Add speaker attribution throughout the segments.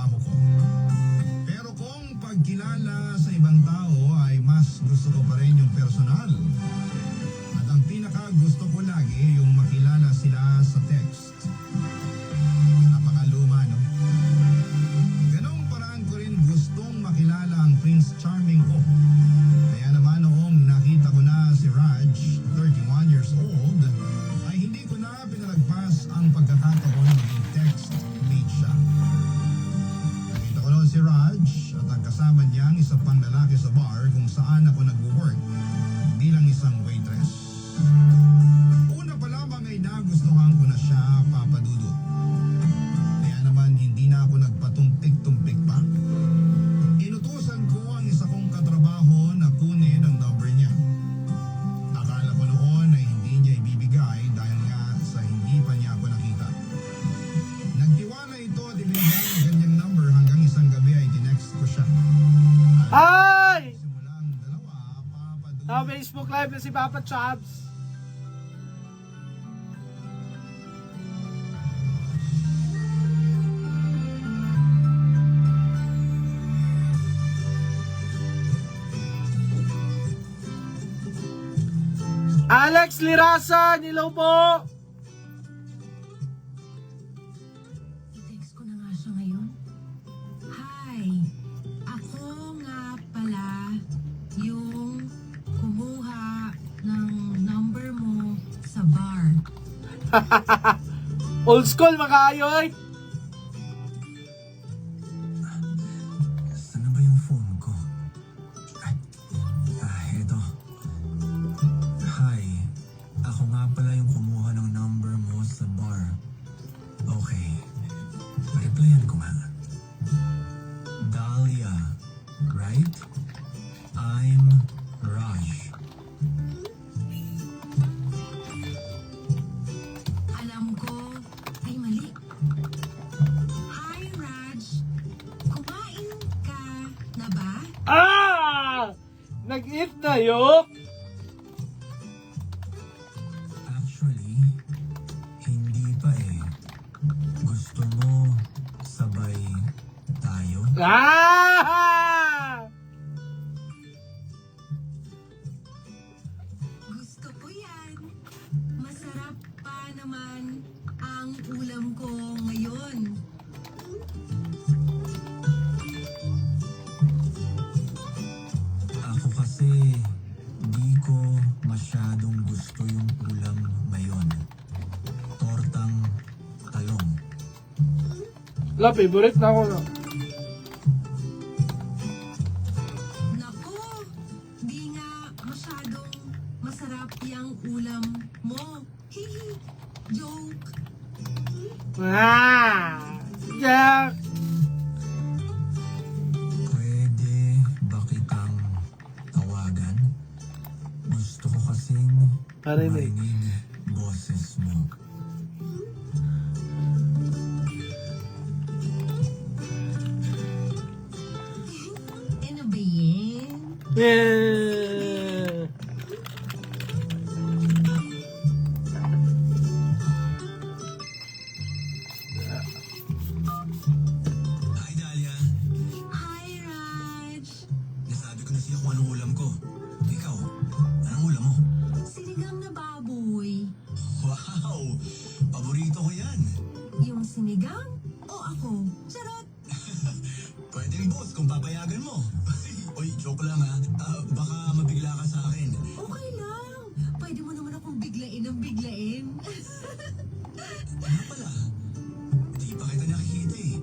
Speaker 1: trabaho ko. Pero kung pagkilala sa ibang tao ay mas gusto ko pa rin yung personal. At ang pinaka gusto ko lagi yung makilala sila sa text. Napakaluma, no? Ganong paraan ko rin gustong makilala ang Prince Charming ko. Kaya naman noong nakita ko na si Raj, 31 years old, ay hindi ko na pinalagpas ang pagkakataon ng text meet siya. Nakita ko noon si Raj at ang kasama niya ang isa pang lalaki sa bar kung saan ako nag-work bilang isang waitress. Una pa lamang ay nagustuhan ko na siya, Papa Dudu. Kaya naman hindi na ako nagpatumpik-tumpik pa. Inutusan ko ang isa kong katrabaho na kunin ang number niya. Akala ko noon ay hindi niya ibibigay dahil nga sa hindi pa niya ako nakita. Nagtiwala ito at ibigay ang ganyang number hanggang isang gabi ay tinext ko siya.
Speaker 2: Ay!
Speaker 1: Simulang dalawa, Papa Dudu.
Speaker 2: Sa Facebook Live na si Papa Chubs. Alex Lirasan, hello po!
Speaker 3: I-text ko na nga siya ngayon. Hi, ako nga pala yung kumuha ng number mo sa bar.
Speaker 2: Old school, makaayoy!
Speaker 1: Saan na ba yung phone ko? Eto. Hi, ako nga pala yung kumuha ng number mo sa bar. Okay, replyan ko nga. Dahlia, right? I'm Raj.
Speaker 3: Alam ko ay mali. Hi Raj, kumain ka na ba?
Speaker 2: Ah! Nag-eat na yun!
Speaker 1: Actually, hindi pa eh. Gusto mo sabay tayo?
Speaker 2: Ah!
Speaker 3: Gusto ko yan. Masarap pa naman ang ulam ko ngayon.
Speaker 1: Ako kasi, di ko masyadong gusto yung ulam ngayon. Tortang talong.
Speaker 2: La, favorite na ako na.
Speaker 3: Naku, di nga masyadong masarap yung ulam mo. Hihi, joke.
Speaker 2: Ah! Jack!
Speaker 1: Pwede ba kitang tawagan? Gusto ko kasing
Speaker 2: Marinig.
Speaker 1: boses mo.
Speaker 3: Ano ba yan?
Speaker 2: Yeah.
Speaker 1: Hi, Dahlia.
Speaker 3: Hi, Raj.
Speaker 1: Nasabi ko na siya kung anong ulam ko. Ikaw, anong ulam mo?
Speaker 3: Sinigang na baboy.
Speaker 1: Wow! Paborito ko yan.
Speaker 3: Yung sinigang o ako? Charot!
Speaker 1: Pwedeng boss kung papayagan mo. Oy, joke lang ha. Baka mabigla ka sa akin.
Speaker 3: Okay lang. Pwede mo naman akong biglain ng biglain.
Speaker 1: Ano pala? Di pa kita nakikita eh.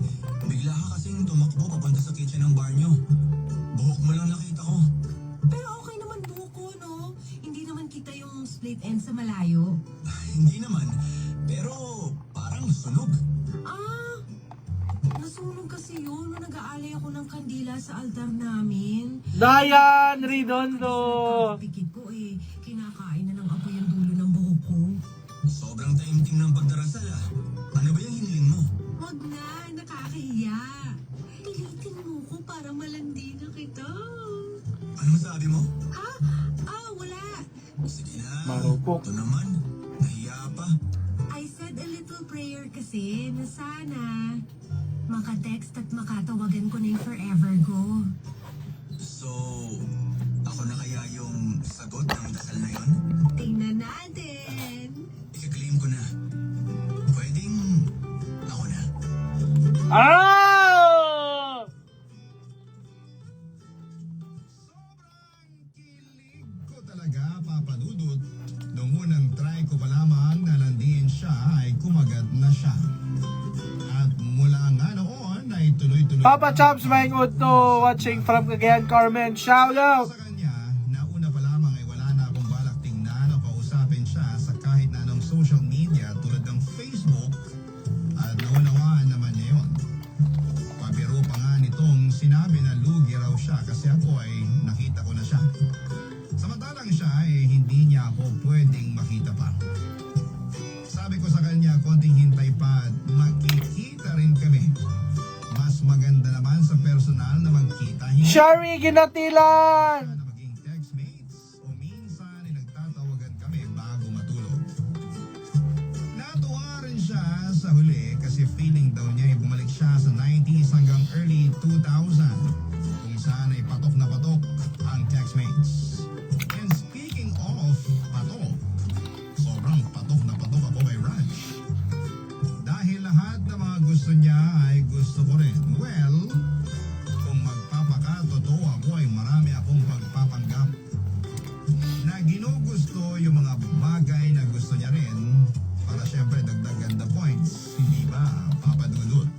Speaker 1: Bigla ka kasing tumakbo papunta sa kitchen ng bar nyo. Buhok mo lang nakita ko.
Speaker 3: Pero okay naman buko, no? Hindi naman kita yung split end sa malayo.
Speaker 1: Hindi naman. Pero parang sunog.
Speaker 3: Ah, nasunog kasi yun nung nag-aalay ako ng kandila sa altar namin.
Speaker 2: Dayan Redondo!
Speaker 3: Pikit ko eh, kinakain na ng apoy ang dulo ng buhok ko.
Speaker 1: Sobrang taimtim ng pagdarasal ah. Ano ba yung hiniling mo?
Speaker 3: Wag na, nakakahiya. Pilitin mo ko para malandi na kita.
Speaker 1: Anong sabi mo?
Speaker 3: Wala.
Speaker 1: Sige na.
Speaker 2: Marupok.
Speaker 1: Ito naman. Nahiya pa.
Speaker 3: I said a little prayer kasi na sana Maka-text at makatawagan ko na yung forever ko.
Speaker 4: So, ako na kaya yung sagot ng dasal na yon?
Speaker 3: Tingnan natin.
Speaker 4: I-claim ko na. Pwedeng ako na.
Speaker 2: Ah!
Speaker 1: Sobrang kilig ko talaga, Papa Dudut. Nung unang try ko pa lamang na landiin siya ay kumagat na siya. At mula nga noon ay tuloy-tuloy
Speaker 2: Papa Chops, Maing Udto, watching from Cagayan, Carmen. Shout out!
Speaker 1: sa kanya na una pa lamang ay wala na akong balak tingnan o kausapin siya sa kahit na anong social media tulad ng Facebook at naunawaan naman niya yun. Pabiro pa nga nitong sinabi na lugi raw siya kasi ako ay nakita ko na siya. Samantalang siya ay hindi niya ako pwedeng makita pa. Sabi ko sa kanya, konting hintay pa at makikita rin kami. Mas maganda naman sa personal na magkita. Hindi
Speaker 2: Shari Ginatilan!
Speaker 1: na maging textmates o minsan ay nagtatawagan kami bago matulog. Natuwa rin siya sa huli kasi feeling daw niya ay bumalik siya sa 90s hanggang early 2000 kung saan ay patok na patok ang textmates. And speaking of patok, sobrang patok na patok ako kay Raj. Dahil lahat ng mga gusto niya ay gusto ko rin. Well, kung magpapakatotoo ako ay marami akong pagpapanggap na ginugusto yung mga bagay na gusto niya rin para syempre dagdagan the points. Hindi ba, Papa Dudut?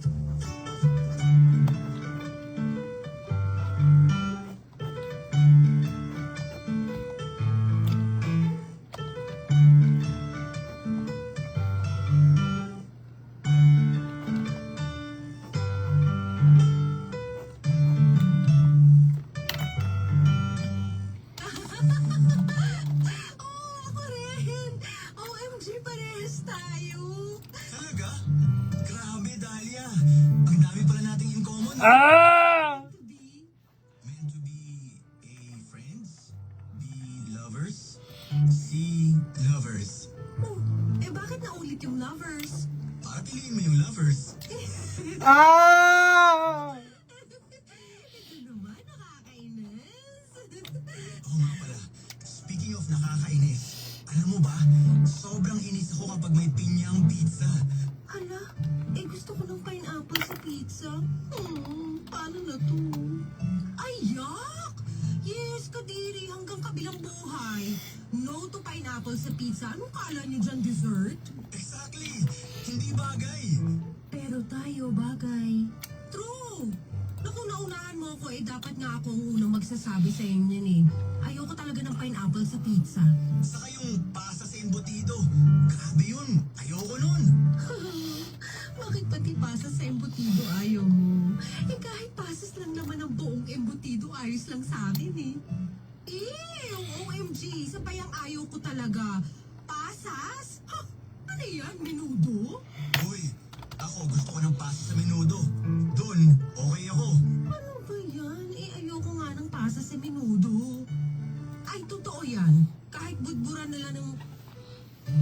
Speaker 3: Oh, ako rin! OMG, parehas tayo!
Speaker 4: Talaga? Grabe, Dahlia. Ang dami pala nating in common.
Speaker 2: Ah!
Speaker 3: To be,
Speaker 4: Meant to be a friends? Be lovers? See lovers.
Speaker 3: oh, bakit naulit yung lovers?
Speaker 4: Para piliin mo yung lovers.
Speaker 2: Ah!
Speaker 3: Ito naman, nakakainis.
Speaker 4: Oo nga pala. Speaking of nakakainis, alam mo ba, sobrang inis ako kapag may pinyang pizza.
Speaker 3: Hala, gusto ko ng pineapple sa pizza. Paano na to? Ay, yak! Yes, kadiri, hanggang kabilang buhay. No to pineapple sa pizza. Anong kala niyo dyan, dessert?
Speaker 4: Exactly! Hindi bagay!
Speaker 3: Pero tayo, bagay. True! Naku, naunahan mo ako dapat nga ako ang unang magsasabi sa inyo eh. Ayoko talaga ng pineapple sa pizza.
Speaker 4: Saka yung pasa sa embutido. Grabe yun! Ayoko nun!
Speaker 3: Bakit pati pasas sa embutido ayaw mo? Kahit pasas lang naman ang buong embutido, ayos lang sa akin eh. OMG, sabay ang ayaw ko talaga. Pasas? Ha? Ano yan, menudo?
Speaker 4: Uy, ako gusto ko ng pasa sa menudo. Doon, okay ako.
Speaker 3: Ano ba yan? Ayoko nga ng pasas sa menudo. Ay, totoo yan. Kahit budburan na lang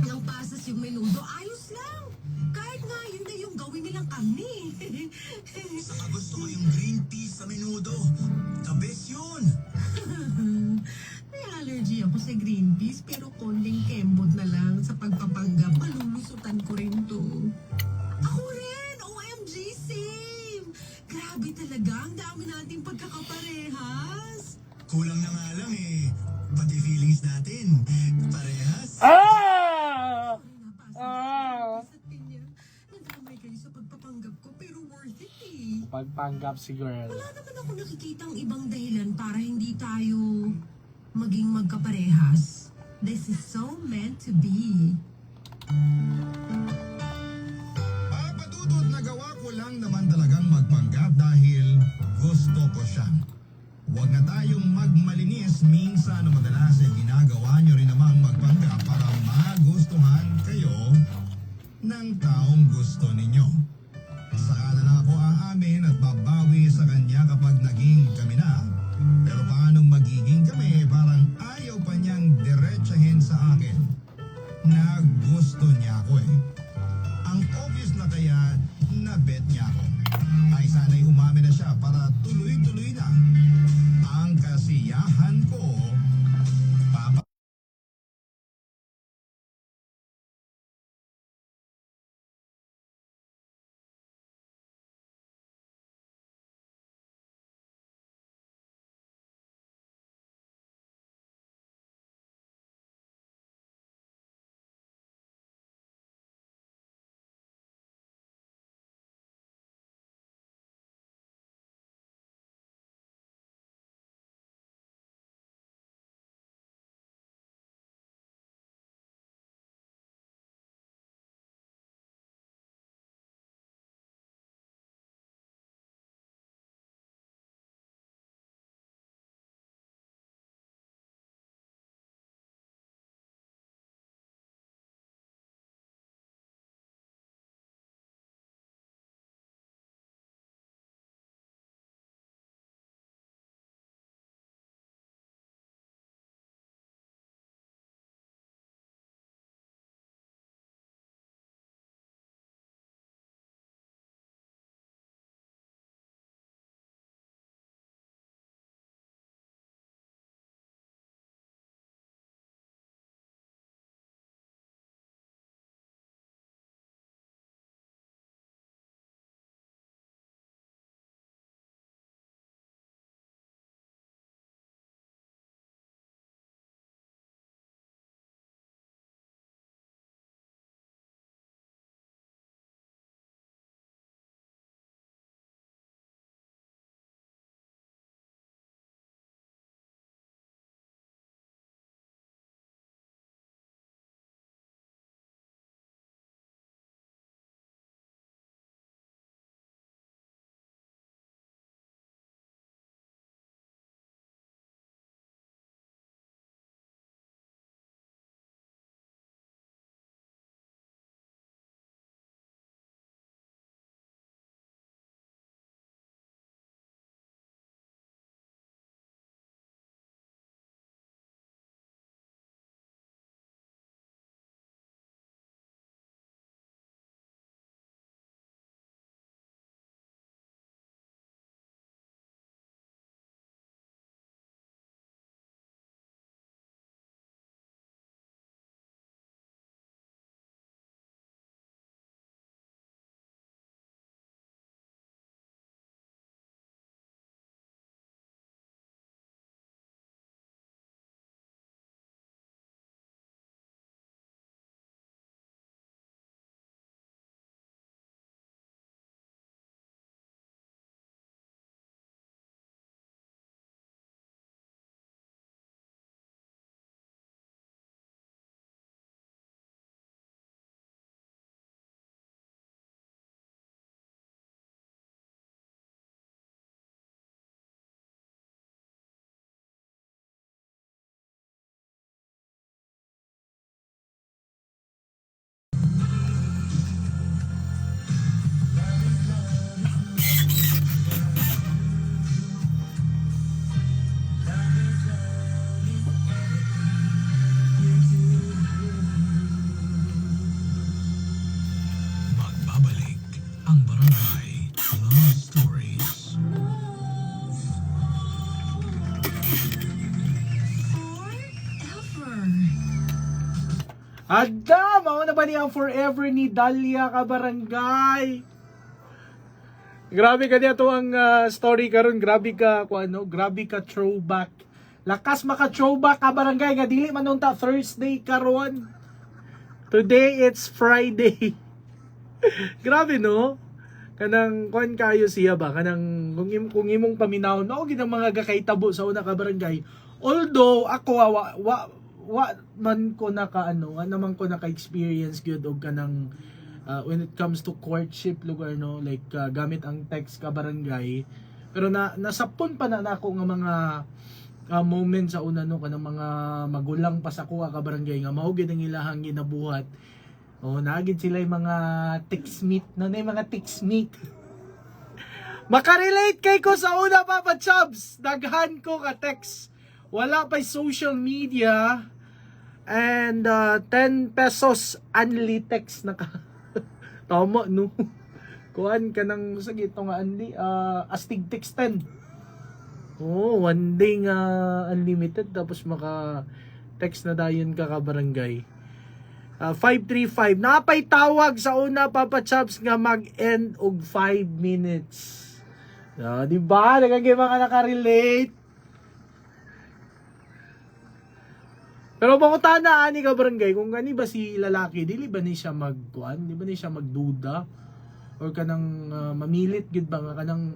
Speaker 3: ng pasas yung menudo, ayos lang. Kahit nga yun na yung gawin nilang kami.
Speaker 4: Saka gusto ko yung green peas sa menudo. The best yun!
Speaker 3: May allergy ako sa green peas pero konting kembot na lang sa pagpapanggap. Malulusutan ko rin to. Ako rin! OMG, same! Grabe talaga, ang dami nating pagkakaparehas.
Speaker 4: Kulang na nga lang eh. Pati feelings natin. Parehas.
Speaker 2: Ah!
Speaker 3: Napasok
Speaker 2: Ah!
Speaker 3: sa pinya. Nadamay kayo sa pagpapanggap ko pero worth it eh.
Speaker 2: Pagpanggap si girl.
Speaker 3: Wala naman ako nakikitang ibang dahilan para hindi tayo maging magkaparehas. This is so meant to be.
Speaker 1: Papa Dudut, nagawa ko lang naman talagang magpanggap dahil gusto ko siya. Huwag na tayong magmalinis, minsan o madalas ay ginagawa nyo rin namang magpanggap para magustuhan kayo ng taong gusto ninyo. Saka na lang ako aamin at babawi sa kanya kapag naging kami na. Pero paanong magiging kami, parang ayaw pa niyang diretsahin sa akin na gusto niya ako eh. Ang obvious na kaya na bet niya ako.
Speaker 2: Ada, mao na ba niya ang forever ni Dalia Kabarangay? Grabe ka niya to ang story karon, grabe ka grabe ka throwback. Lakas maka throwback Kabarangay nga dili man unta Thursday karon. Today it's Friday. Grabe no? Kanang kuan kayo siya ba kanang kung imong paminawon mao gid ang mga gakaitabo sa una Kabarangay. Although ako wa man ko naman ko naka-experience gyud og kanang when it comes to courtship lugar no, like gamit ang text Kabarangay, pero nasapon pa na nako nga mga moment sa una no kanang mga magulang pa sa kuha Kabarangay nga mao gid ang ilahang ginabuhat. Naagid sila yung mga text meet na mga text meet. Makarelate kay ko sa una Papa Chubs, daghan ko ka text. Wala pa social media and 10 pesos only text na ka. Tama no. Kuan ka nang sa gito nga only astig text 10. One day nga unlimited tapos maka text na dayon ka Kabarangay. 535 napay tawag sa una Papa Chops nga mag-end og 5 minutes. Di ba? Nagagay mga nakarelate. Pero bangutan na ani Kabarangay kung gani ba si lalaki dili ba ni siya magkuan, di ba ni siya magduda or kanang mamilit gid ba nga kanang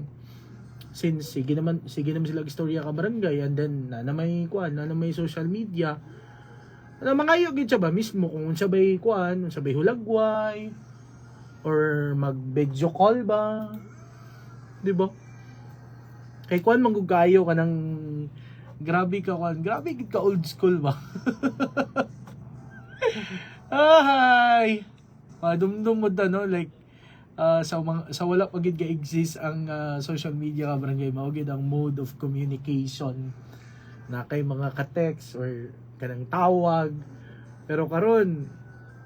Speaker 2: since sige naman sila istorya Kabarangay and then na may kuan na may social media. Mangayo gid siya ba mismo kung unsa bay kuan, unsa bay hulagway or mag video call ba. Di ba? Kay kuan manggugayo kanang grabe ka kuan, grabe gid ka old school ba. Ay. Dumdum mo da no like sa wala pa gid ga-exist ang social media Kabarangay, mao gid ang mode of communication na kay mga ka-text or kanang tawag. Pero karon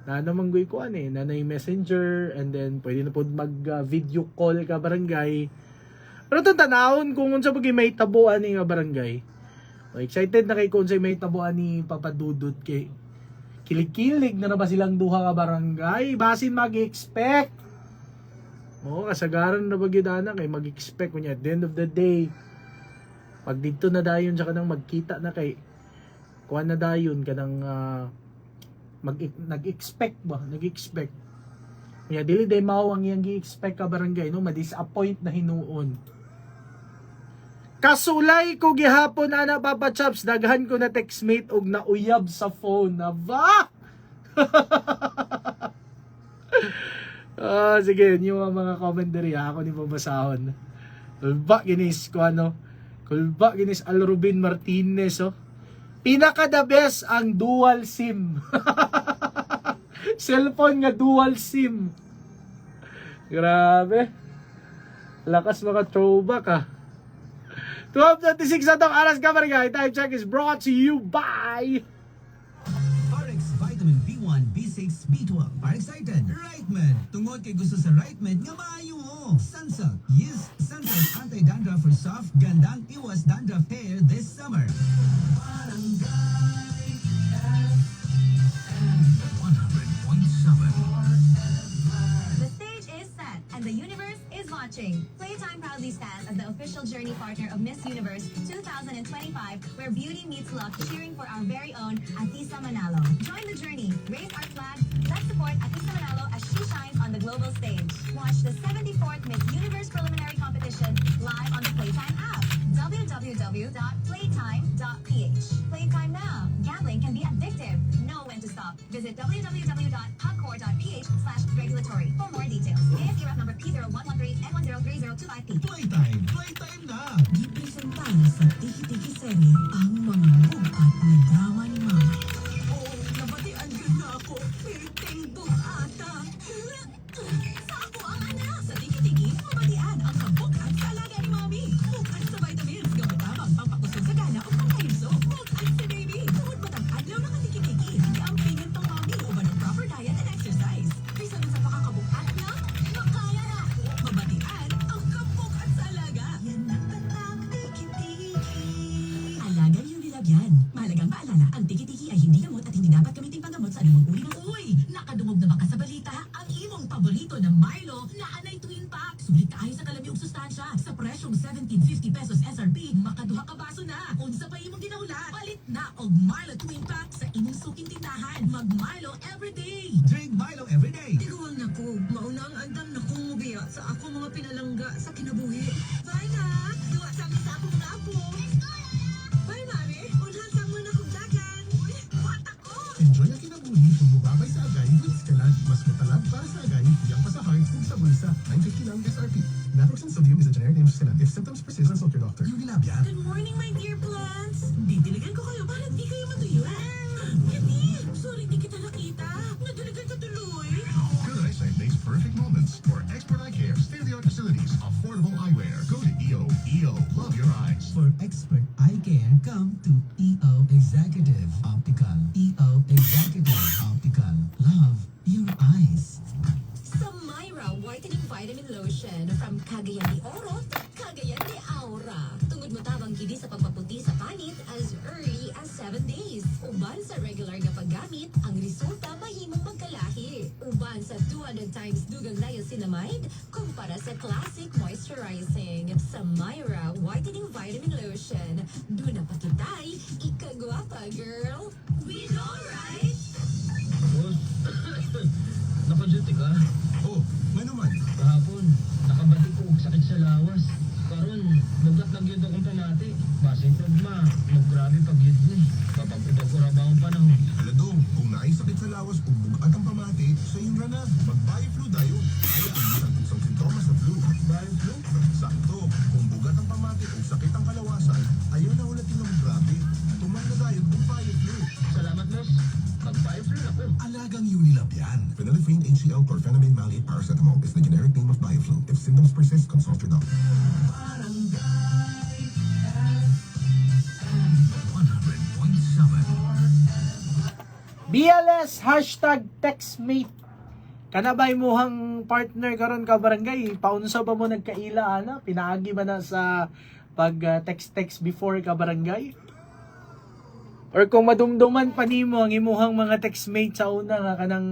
Speaker 2: na naman goy ko nanay messenger and then pwede na pod mag video call Kabarangay. Pero tanawon kung unsa bagay may tabuan ni Kabarangay. Excited na kay kung unsay may tabuan ni Papa Dudut kay kilig-kilig na ba silang duha Kabarangay, basin mag-expect. Kasagaran na ba gyud ana kay mag-expect kunya at the end of the day pag dito na dayon sa kanang magkita na kay kuan na dayon kanang nag-expect. Kaya dili day mao ang iyang gi-expect Kabarangay no, ma-disappoint na hinuon. Kasulay ko gihapon ana Papa Chops, daghan ko na textmate og nauyab sa phone na ba. Sige, yung mga commentary ako ni babasahon. Kulba ginis ko Kulba ginis Al Rubin Martinez Pinaka the best ang dual SIM. Cellphone nga dual SIM. Grabe. Lakas mga throwback 12:36 atong aras Kabarangay. Time check is brought to you by
Speaker 4: RX Vitamin B1, B6, B12. Are excited? Rightman. Tungod kay gusto sa Rightman nga maayo mo. Sunsilk. Use Sunsilk anti-dandruff for soft, gandang iwas dandruff hair this summer. Barangay FM 100.7.
Speaker 5: The stage is set and the universe is watching. Playtime proudly stands as the official journey partner of Miss Universe 2025, where beauty meets luck, cheering for our very own Atisa Manalo. Join the journey, raise our flag, let's support Atisa Manalo as she shines on the global stage. Watch the 74th Miss Universe preliminary competition live on the Playtime app. www.playtime.ph. Playtime now. Gambling can be addictive. Know when to stop. Visit www.hubcore.ph/regulatory for more details. ASE ref number P0113N103025P.
Speaker 4: Playtime! Playtime na!
Speaker 3: Gipresentahan sa Tiki-Tiki serye ang mga bugat na drama ni Mama. Nabatian yun na ako. Perting bugata. Sa ako ang anak. Sa Tiki-Tiki, mabatian ang kabugat sa alaga ni Mami. Bugat sa vitamins. Gamutamang pampakusog sa gana o pangkahimso. Bugat sa baby. Tungod matang adlaw na ka-Tiki-Tiki. Gampingin pang Mami. Uban ng proper diet and exercise. Bisa nun sa pakakabugat na, makaya na. Mabatian ang kabugat sa alaga. Yan ang tatak Tiki-Tiki. Alaga yung nilagyan. Mahalagang paalala, ang Tiki-Tiki ay hindi gamot at hindi dapat gamitin panggamot sa anumang uri ng og 1750 pesos SRP, makaduha ka baso na. Unsa pa imong ginahula? Palit na og Milo Twin Pack sa imong suking tindahan. Mag Milo everyday.
Speaker 4: Drink Milo everyday.
Speaker 3: Tiguang na ko, mauna ang andam na kong mubiya sa ako mga pinalangga sa kinabuhi. Bye na! Duwa sa amin sa akong mga apo. Bye, Mari! Unhan sa mga akong dagan. Uy, what ako?
Speaker 1: Enjoy ang kinabuhi kung mubabay sa agay with Scalan. Mas matalab para sa agay, yang pa sa heart kung sa bulsa. 950 lang SRP. Naproxen sodium is a generic name of Scalan. If symptoms persist, consult your doctor.
Speaker 4: Unilab yan.
Speaker 3: Good morning, my dear plants! Didiligan ko kayo, bakit di kayo matuyo? Hindi! Sorry, di kita nakita. Nadiligan ka tuloy.
Speaker 1: Good eyesight makes perfect moments. For expert eye care, state-of-the-art facilities, affordable eyewear. Go to EO. EO, love your eyes.
Speaker 4: For expert eye care, come to EO Executive Optical. EO Executive Optical. Love your eyes.
Speaker 3: Samira Whitening Vitamin Lotion from Cagayan de Oro to Cagayan de Aura. Tungod mo tabang kini sa pagpaputi sa panit as early as 7 days. Uban sa regular nga paggamit, ang resulta mahimong magkalahi. Uban sa 200 times dugang niacinamide kumpara sa classic moisturizing. Samira Whitening Vitamin Lotion. Doon na pakitay, ikagwapa, girl. We know, right?
Speaker 6: Boss, naka-duty ka?
Speaker 1: Oh, may naman.
Speaker 6: Kahapon, nakabati ko og sakit sa lawas. Karon, bugat lang yun akong pamati. Basing tugma, maggrabe pag yun ni. Kapag ubag-uraba akong panahon.
Speaker 1: Aladong, kung naisakit sa lawas o bugat ang pamati, sa yun na, mag-Bioflu tayo. Kaya ang isang sintomas sa flu.
Speaker 6: Bioflu?
Speaker 1: Sakto, kung bugat ang pamati o sakit ang kalawasan, ayaw na ulatin ng grabe. Tumang na tayo kung Bioflu.
Speaker 6: Salamat, boss. Mag-Bioflu ako.
Speaker 4: Alagang Unilab yan.
Speaker 1: Phenylephrine HCl chlorphenamine maleate paracetamol is the generic name of Bioflu. If symptoms persist, consult your doctor.
Speaker 4: 100.7.
Speaker 2: BLS hashtag textmate. Kanabay muhang partner karon ka barangay. Paunsa ba mo nagkaila ana? Pinaagi ba na sa pag text before ka barangay? Or kung madumduman pa nimo ang imuhang mga textmate sa una nga kanang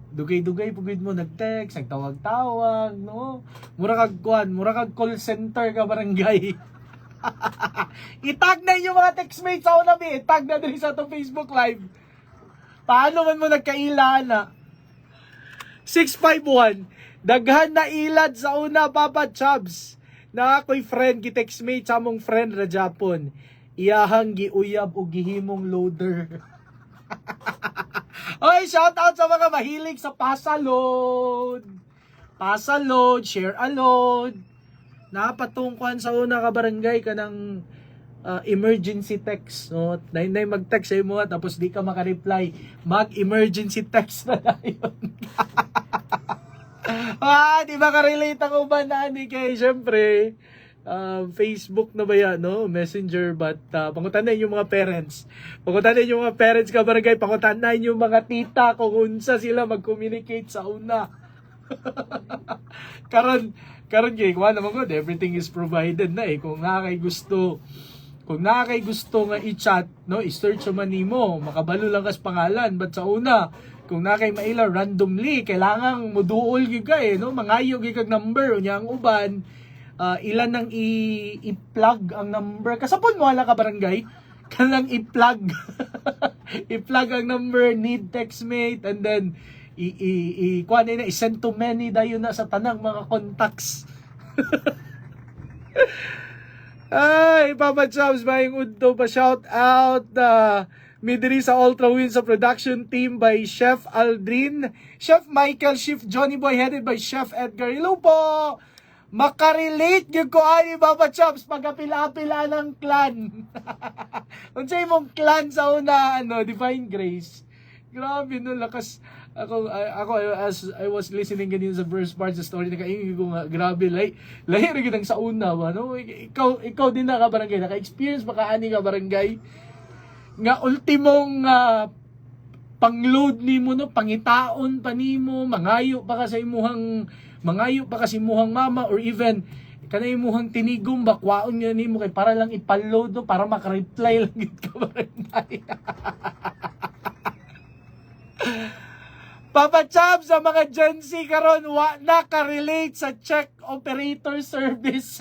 Speaker 2: dugay-dugay pugid mo nag-text, nagtawag-tawag, no? Mura kag call center ka barangay. Itag na yung mga textmates sa una, bi. Itag na diri sa atong Facebook Live. Paano man mo nagkaila na? 651. Daghan na ilad sa una, Papa Chubs. Na ako'y friend, ki-textmate sa among friend ra Japon. Iyahang giuyab o gihimong loader. Oy, shout out sa mga mahilig sa pasaload. Pasaload, share a load. Napatungkuan sa una ka barangay kanang emergency text, no? Nay mag-text sa imo tapos di ka maka-reply, mag-emergency text na yun. Di ba ka-relate ako ba na ni kay syempre Facebook na ba yan, no? Messenger, but pangutanan yung mga parents. Pangutanan yung mga parents ka barangay, pangutanan yung mga tita kung unsa sila mag-communicate sa una. karon kay kuha naman ko, everything is provided na eh. Kung nakakay gusto nga i-chat, no, i-search man nimo, makabalo lang kas pangalan, but sa una, kung nakay maila randomly, kailangan moduol gyud ka eh, no, mangayo gyud kag number unya ang uban, ilan nang i-plug ang number. Kasapon mo ala ka barangay, kanang i-plug. I-plug ang number, need textmate, and then kuha na i-send to many dayon na sa tanang mga contacts. Ay, Papa Chows, Bayang Udto pa shout out midiri sa Ultra Win sa production team by Chef Aldrin, Chef Michael, Chef Johnny Boy, headed by Chef Edgar. Hello po! Makarelate yung ko ani Papa Chops pagkapila-pila ng clan. Unsay mong clan sa una, Divine Grace. Grabe no, lakas. Ako as I was listening ganyan sa first part sa story, nakaingin ko nga, grabe, lahi rin kitang sa una ba, no? Ikaw din na ka barangay, naka-experience ba ka ani ka barangay? Nga ultimong pang-load nimo, no? Pangitaon pa nimo, mangayo pa ka sa imuhang mama, or even kanay imuhang tinigom, bakwaon niya nimo kay para lang ipaload, no? Para maka-reply lang yun ka barangay. Papa Chab, sa mga Gen Z karon wa na ka-relate sa check operator service.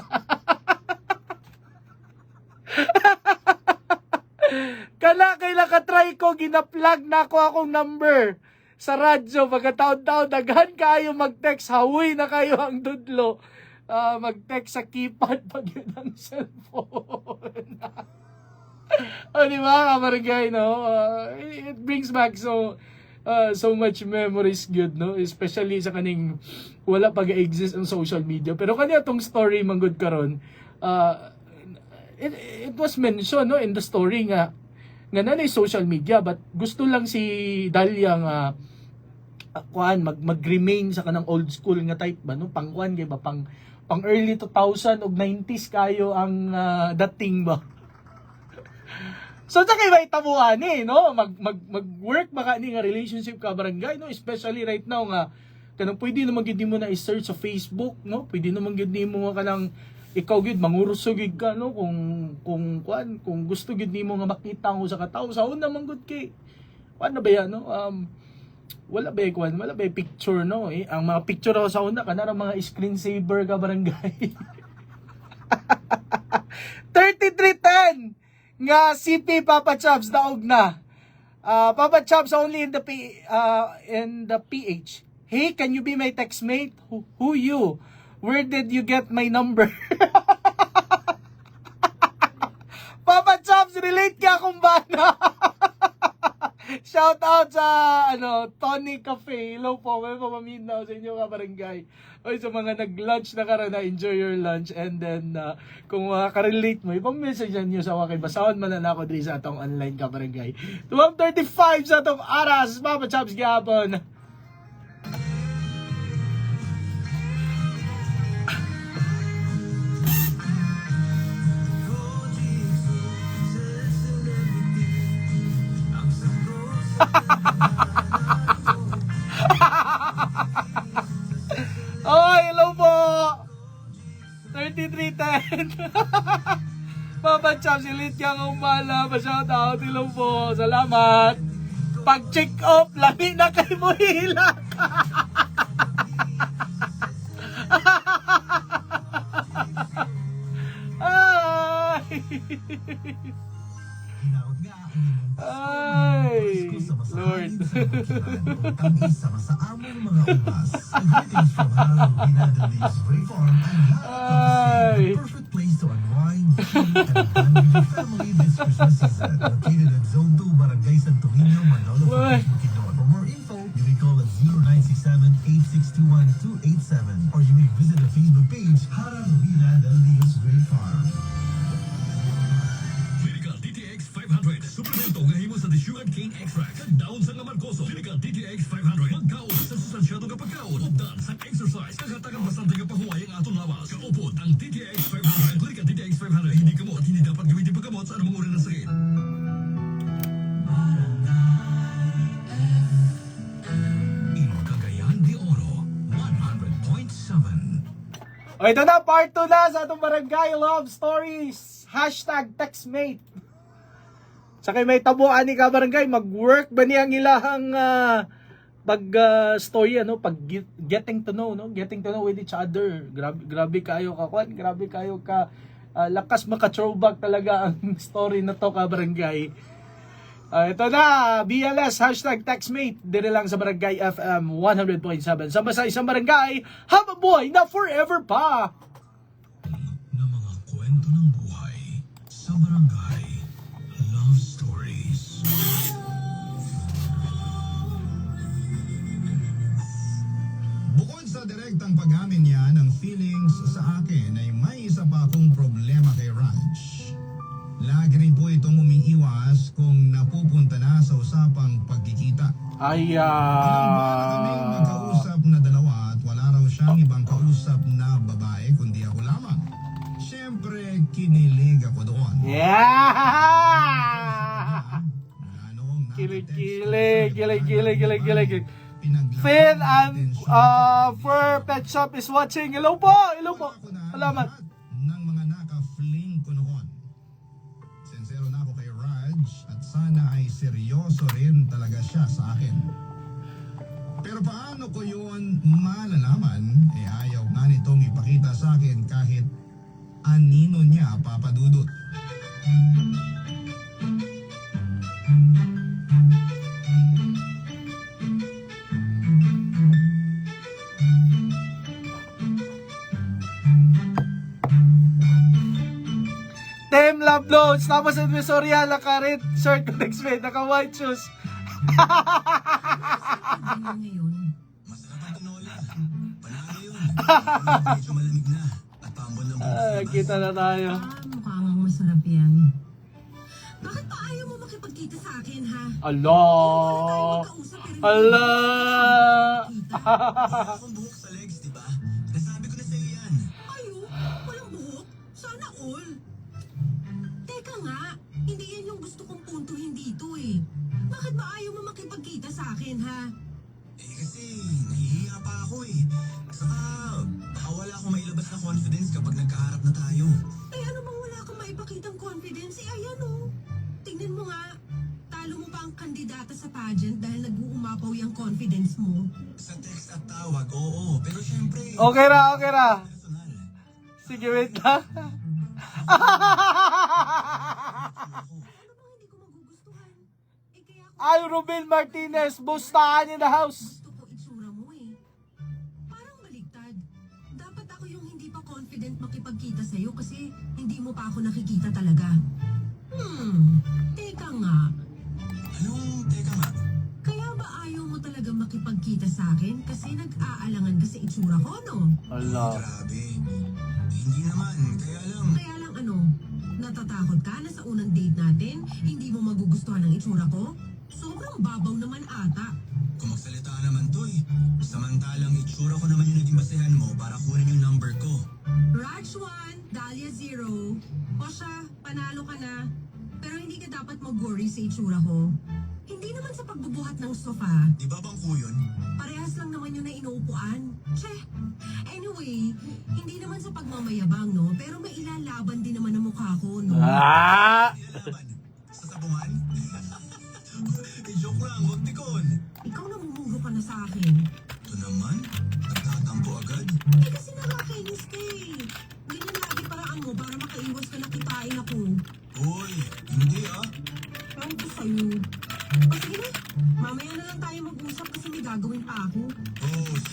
Speaker 2: Kana kay nakatry ko, gina-plug na ako akong number sa radyo. Pagkataon-taon, daghan kayo mag-text, hawi na kayo ang dudlo. Mag-text sa keypad pag yun ang cellphone. Di ba, kabarangay, no? It brings back so much memories good, no? Especially sa kaning wala pag-exist ang social media. Pero kanya tong story manggod karon, it was mentioned, no, in the story nga nanay social media, but gusto lang si Dalia nga mag-remain sa kanang old school nga type ba, no? Pangkuan kay ba pang early 2000 ug 90s kayo ang dating ba. So sa kay tabuan no, mag-work baka ni nga relationship ka barangay, no, especially right now nga kanang pwede naman gid mo na i-search sa Facebook, no, pwede naman gid mo nga kanang ikaw gid mangurso gid ka, no, kung gusto gid nimo nga makita ko sa katawo sa una man gud kay ano ba yan, no, wala ba picture, no, ang mga picture ako sa una kanara mga screensaver ka barangay. 3310 nga CP Papa Chops daog na. Papa Chops only in the PH. Hey, can you be my text mate? Who you? Where did you get my number? Papa Chops, relate ka akong bana. Shout out sa Tony Cafe. Hello po, may pamaminaw sa inyo ka barangay. Oy, sa mga nag-lunch na karon, enjoy your lunch, and then kung ka-relate mo, ipang-message nyo sa wakay basahon man na ako diri sa atong online ka barangay. 12:35 sa atong aras, Papa Chops gyapon. Oh, hello po. 3310. Papa Chops, silit kang umala. Pa-shout out, hello po. Salamat. Pag-check off, lami na kay mo hila. Ay, Lord.
Speaker 4: Sama sa among mga ubas. Greetings from Harold Binadali's Spray Farm and
Speaker 2: Ay.
Speaker 4: Harold perfect place to unwind, chill, and bond with your family this Christmas season. Located at Zone 2, Barangay Santo Niño, Manolo,
Speaker 2: Why?
Speaker 4: Bukidnon. For more info, you may call at 0967-8621-287 or you may visit the Facebook page Harold Binadali's Spray Farm.
Speaker 7: Clinical DTX 500. Suplemento nga himo sa sugar cane extract. Kagdaon sa Marcoso. Clinical DTX 500. Magkaon sa sustansyado nga pagkaon. Ugdan sa exercise. Kagatagang bastante nga pahuway ang atong lawas. Kaupod ang DTX 500. Clinical DTX 500. Hindi kamot. Hindi dapat gamitin pagkamot sa anumang uri ng sakit.
Speaker 4: In Cagayan de Oro, 100.7.
Speaker 2: O, ito na, part 2 na sa atong barangay love stories. #textmate. Sa kay may tabuan ni ka barangay, mag-work ba niyang ilahang story, pag getting to know, no? Getting to know with each other. Grabe kayo ka, Kwan. Grabe kayo ka. Lakas maka-throwback talaga ang story na to ka barangay. Ito na, BLS, #textmate. Dire lang sa Barangay FM 100.7. Sama sa isang barangay, haba boy na forever pa.
Speaker 4: Na mga kwento ng buhay sa barangay love stories.
Speaker 1: Bukod sa direktang pag-amin niya ng feelings sa akin ay may isa pa akong problema kay Raj. Lagi rin po itong umiiwas kung napupunta na sa usapang pagkikita.
Speaker 2: Ay,
Speaker 1: Ilang buwan na kaming magkausap na dalawa at wala raw siyang ibang kausap na babae kundi ako lamang. Siyempre, kinilig ako doon.
Speaker 2: yeah!
Speaker 1: Mula noong
Speaker 2: Kilig. Finn and Fur Pet Shop is watching. Hello po! Salamat.
Speaker 1: Ng mga naka-fling ko noon. Sincero na ako kay Raj at sana ay seryoso rin talaga siya sa akin. Pero paano ko yun malalaman? Ayaw nga nitong ipakita sa akin kahit anino niya papadudot.
Speaker 2: Tem Love Loads. Tapos sa Visoria, naka-red shirt ko next week. Naka-white shoes.
Speaker 3: Ganyan ngayon.
Speaker 4: Masarap ang tinola. Panalo yun. Medyo malamig na. At paambon ng buhok.
Speaker 2: Kita na tayo.
Speaker 3: Mukhang masarap yan. Bakit pa ayaw mo makipagkita sa akin, ha?
Speaker 2: Allah! Allah!
Speaker 4: Wala akong buhok sa legs, di ba? Nasabi ko na sa'yo yan.
Speaker 3: Ayo, walang buhok. Sana all. Teka nga, hindi yan yung gusto kong puntuhin dito eh. Bakit ba ayaw mo makipagkita sa akin, ha?
Speaker 4: Eh kasi, nahihiya pa ako eh. Saka, baka wala akong mailabas na confidence kapag nagkaharap na tayo.
Speaker 3: Eh ano bang wala kang maipakitang confidence? Eh ayan oh. Tingnan mo nga. Talo mo pa ang kandidata sa pageant dahil nag-uumapaw yung confidence mo.
Speaker 4: Sa text at tawag, oo. Pero syempre,
Speaker 2: Okay ra, okay ra.
Speaker 4: personal.
Speaker 2: Sige, wait lang.
Speaker 3: Ano bang hindi ko magugustuhan? Eh kaya ako
Speaker 2: Ay, Ruben Martinez, bustahan in the house.
Speaker 3: gusto ko itsura mo eh. Parang baligtad. Dapat ako yung hindi pa confident makipagkita sa'yo kasi hindi mo pa ako nakikita talaga. Teka nga.
Speaker 4: Anong, teka nga,
Speaker 3: Kaya ba ayaw mo talaga makipagkita sa akin kasi nag-aalangan ka sa itsura ko, no?
Speaker 2: Allah.
Speaker 4: grabe. Hindi naman, kaya lang.
Speaker 3: Kaya lang ano, natatakot ka na sa unang date natin, hindi mo magugustuhan ang itsura ko? Sobrang babaw naman ata.
Speaker 4: Kung magsalita naman to eh. Samantalang itsura ko naman yung naging basehan mo para kunin yung number ko.
Speaker 3: Raj 1, Dahlia 0. O siya, panalo ka na. Pero hindi ka dapat mag-worry sa itsura ko. Hindi naman sa pagbubuhat ng sofa.
Speaker 4: Di ba bangko yun?
Speaker 3: Parehas lang naman yun na inuupuan. Che! Anyway, hindi naman sa pagmamayabang, no? Pero may ilalaban din naman ang mukha ko, no?
Speaker 2: Ah!
Speaker 4: Nilalaban? Sa sabungan? Eh, joke lang, huwag tikon.
Speaker 3: Ikaw namumuro ka na sa akin.
Speaker 4: Ito naman, nagtatampo agad.
Speaker 3: Eh kasi nakakainis ka eh. Ganyan lagi paraan mo para makaiwas ka na kitain ako.
Speaker 4: Uy, hindi ah.
Speaker 3: Ewan ko sa'yo. O sige na, mamaya na lang tayo mag-usap kasi may gagawin pa ako.
Speaker 4: Boss,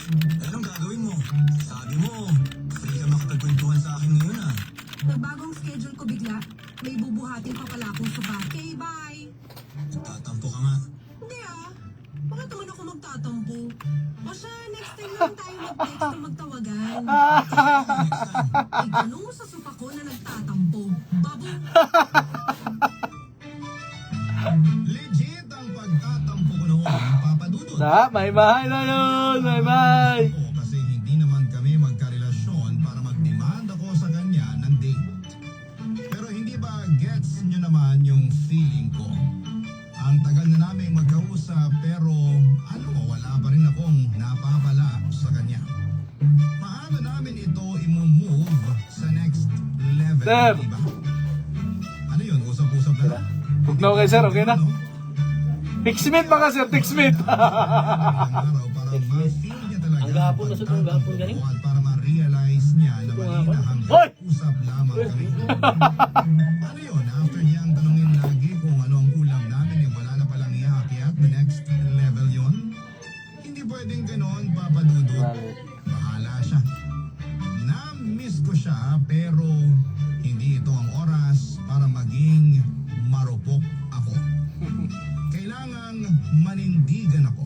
Speaker 4: anong gagawin mo? Sabi mo, free ka makapagkwentuhan sa akin ngayon ah.
Speaker 3: Nagbagong schedule ko bigla. May bubuhatin pa pala akong sofa. Okay, bye!
Speaker 4: Nagtatampo ka nga.
Speaker 3: Hindi ah. Bakit naman ako magtatampo? O siya, next time lang tayo mag-text o magtawagan. Itanong mo sa sofa ko na nagtatampo. Babo!
Speaker 1: Legit ang pagtatampo ko noon, papadudod.
Speaker 2: May bahay na yun, may bahay.
Speaker 1: Oo, kasi hindi naman kami magkarelasyon para mag-demand ako sa kanya ng date. Pero hindi ba gets nyo naman yung feeling ko? Ang tagal na namin magkausap pero wala pa rin akong napapala sa kanya. Paano namin ito imumove sa next level,
Speaker 2: Sir.
Speaker 1: di ba? Ano yun? Usap-usap na lang?
Speaker 2: Huwag na okay, sir, okay na.
Speaker 1: Ano?
Speaker 2: Textmate ba ka, sir? Textmate.
Speaker 1: Araw para ma-feel niya talaga
Speaker 6: Ang gahapon, nasa itong gahapon
Speaker 1: pagtatampo
Speaker 6: galing?
Speaker 1: ko at para ma-realize niya na mali na hanggang
Speaker 2: Hoy!
Speaker 1: usap lamang kami. Ano yun? After niyang tanungin lagi kung ano ang kulang namin wala na palang iakyat the next level yun? Hindi pwedeng ganon, papadudod. Bahala siya. Na-miss ko siya pero hindi ito ang oras para maging marupok ako. Kailangang manindigan ako.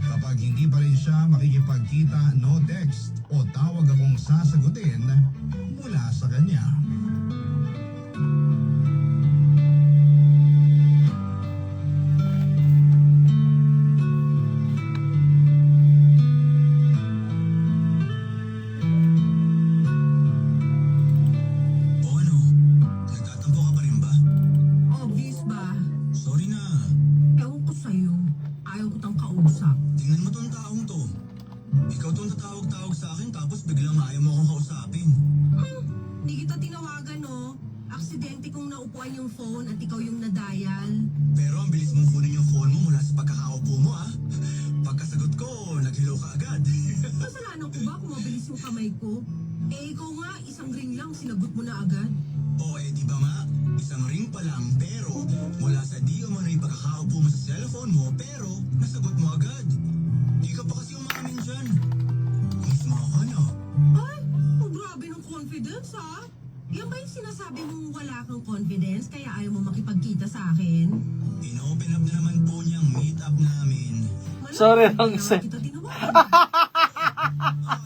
Speaker 1: Kapag hindi pa rin siya makikipagkita, no text o tawag akong sasagutin mula sa kanya.
Speaker 4: O ano, nagtatampo ka pa rin ba?
Speaker 3: Obvious ba?
Speaker 4: Sorry na.
Speaker 3: Ewan ko sa'yo. Ayaw ko tang kausap.
Speaker 4: Tingnan mo tong taong to. Ikaw tong tatawag-tawag sa akin tapos biglang ayaw mo akong kausapin.
Speaker 3: Di kita tinawagan, no? Aksidente kong naupuan yung phone at ikaw yung na-dial.
Speaker 4: Pero ang bilis mong kunin yung phone mo mula sa pagkakaupo mo ah. Pagkasagot ko, nag-hello ka agad.
Speaker 3: Kasalanan ko ba kung mabilis yung kamay ko? Eh, ikaw nga, isang ring lang, sinagot mo na agad.
Speaker 4: O eh di ba nga, isang ring pa lang pero mula sa di umano yung pagkakaupo mo sa cellphone mo pero nasagot mo agad. Di ka pa kasi umamin dyan. Mismo ako no?
Speaker 3: Ay, ang grabe ng confidence, ha? Yan ba yung sinasabi Sinabi mong wala kang confidence kaya ayaw mo makipagkita sa akin.
Speaker 4: In-open up na naman po niyang meet up namin.
Speaker 3: Malamang
Speaker 2: Sorry,
Speaker 3: hindi
Speaker 2: Rong
Speaker 3: naman
Speaker 2: Sen.
Speaker 3: kita tinawagan.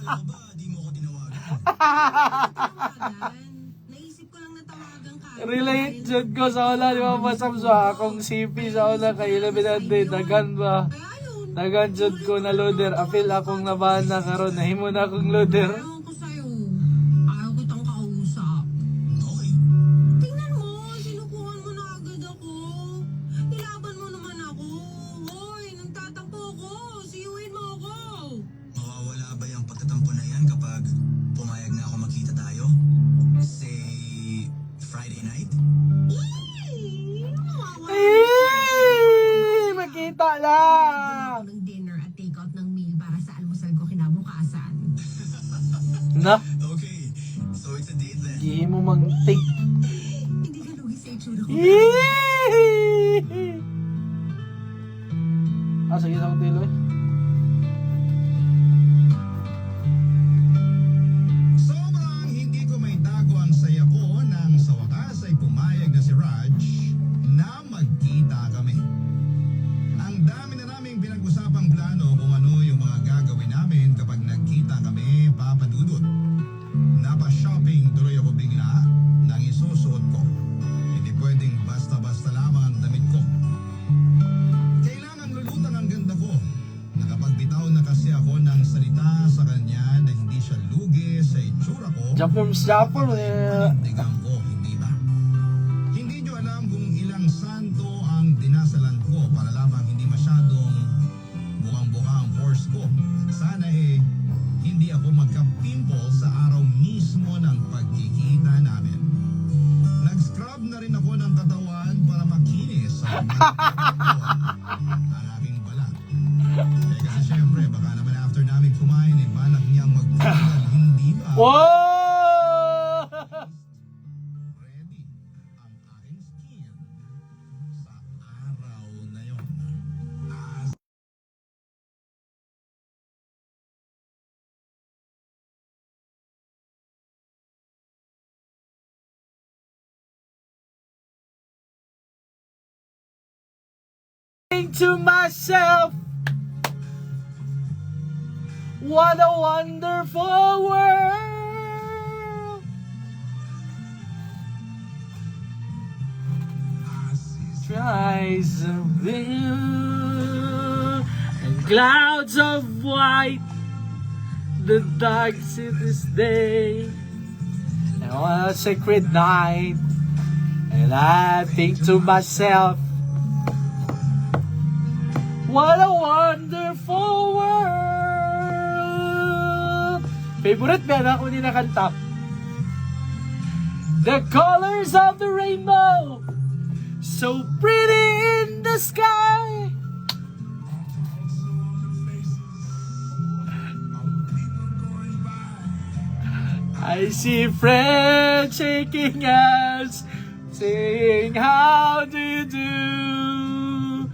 Speaker 4: Alam ba, di mo ko tinawagan.
Speaker 3: Tawagan. Naisip ko lang na tawagan ka.
Speaker 2: Relate jud ko sa una, di ba masam sa akong CP sa una kay Illuminati, dagan ba?
Speaker 3: Kaya yun.
Speaker 2: Dagan jud ko na loader, apil akong nabana karon nahimo na akong loader.
Speaker 3: Ayaw ko sa'yo. Ayaw kitang kausap.
Speaker 4: Okay.
Speaker 3: Tingnan mo, sinukuhan mo na agad ako. Ilaban mo naman ako. Hoy, nagtatampo ko. Siyuin mo ako.
Speaker 4: Mawawala ba yung pagtatampo na yan kapag pumayag na ako magkita tayo? Say, Friday night?
Speaker 3: Mawawala.
Speaker 2: Makita lang!
Speaker 3: Ng dinner at take out ng meal para sa almusal ko kinabukasan.
Speaker 2: Na,
Speaker 4: Okay, so it's a date then.
Speaker 2: di mo mag-take.
Speaker 3: Hindi ka lugi sa itsura ko.
Speaker 2: Sige sa tilo eh.
Speaker 1: Sobrang hindi ko may tago ang saya ko nang sa wakas ay pumayag na si Raj na magkita kami. Ang dami na naming pinag-usapang plano kung ano yung mga gagawin namin kapag nagkita kami, Papa Dudut. Napa-shopping tuloy ako bigla nang isusuot ko. Hindi pwedeng basta-basta lamang ang damit ko. Kailangang lulutang ang ganda ko. Nakapagbitaw na kasi ako ng salita sa kanya na hindi siya lugi sa itsura ko.
Speaker 2: Japper, eh.
Speaker 1: Panindigan ko, hindi ba? Hindi nyo alam kung ilang santo ang dinasalan ko para lamang hindi masyadong bukang-buka ang pores ko. Sana hindi ako magka-pimple sa araw mismo ng pagkikita namin. Nag-scrub na rin ako ng katawan para makinis ang aking balat. Kasi syempre, baka naman after namin kumain, balak niyang magpapagod, hindi ba?
Speaker 2: Wow!
Speaker 1: Ready ang aking skin sa araw na yon.
Speaker 2: To myself, what a wonderful world. Skies of blue and clouds of white, the dark city's day, and on a sacred night, and I think to myself, what a wonderful world! Favorite ba na ako na kanta? The colors of the rainbow, so pretty in the sky. I see friends shaking hands, saying, how do you do?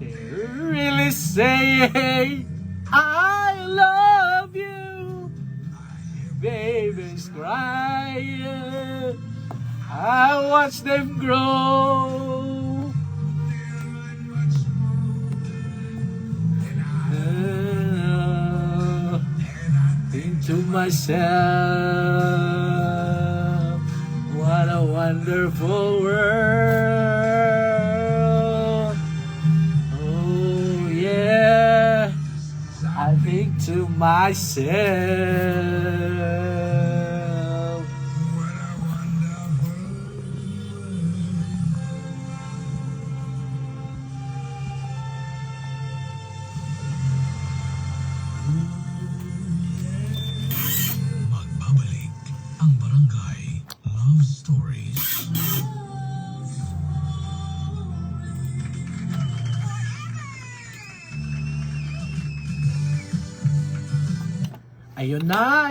Speaker 2: They're really saying, I love you. Babies crying, I watch them grow. Think to myself, what a wonderful world. Oh yeah, I think to myself.
Speaker 7: Magbabalik ang Barangay Love Stories.
Speaker 2: Ayun na,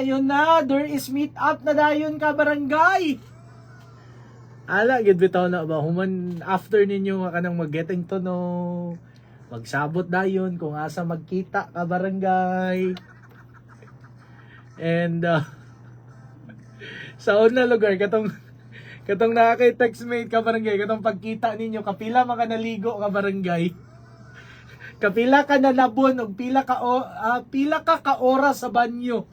Speaker 2: there is meet up na dayon ka barangay. Ala, gid bitaw na ba human after ninyo nga kanang maggetting to no. Magsabot dayon kung asa magkita ka barangay. And sa una lugar Katong nakaka-textmate ka barangay, katong pagkita ninyo, kapila mga naligo ka barangay. Kapila ka na nabon, o pila ka ka oras sa banyo.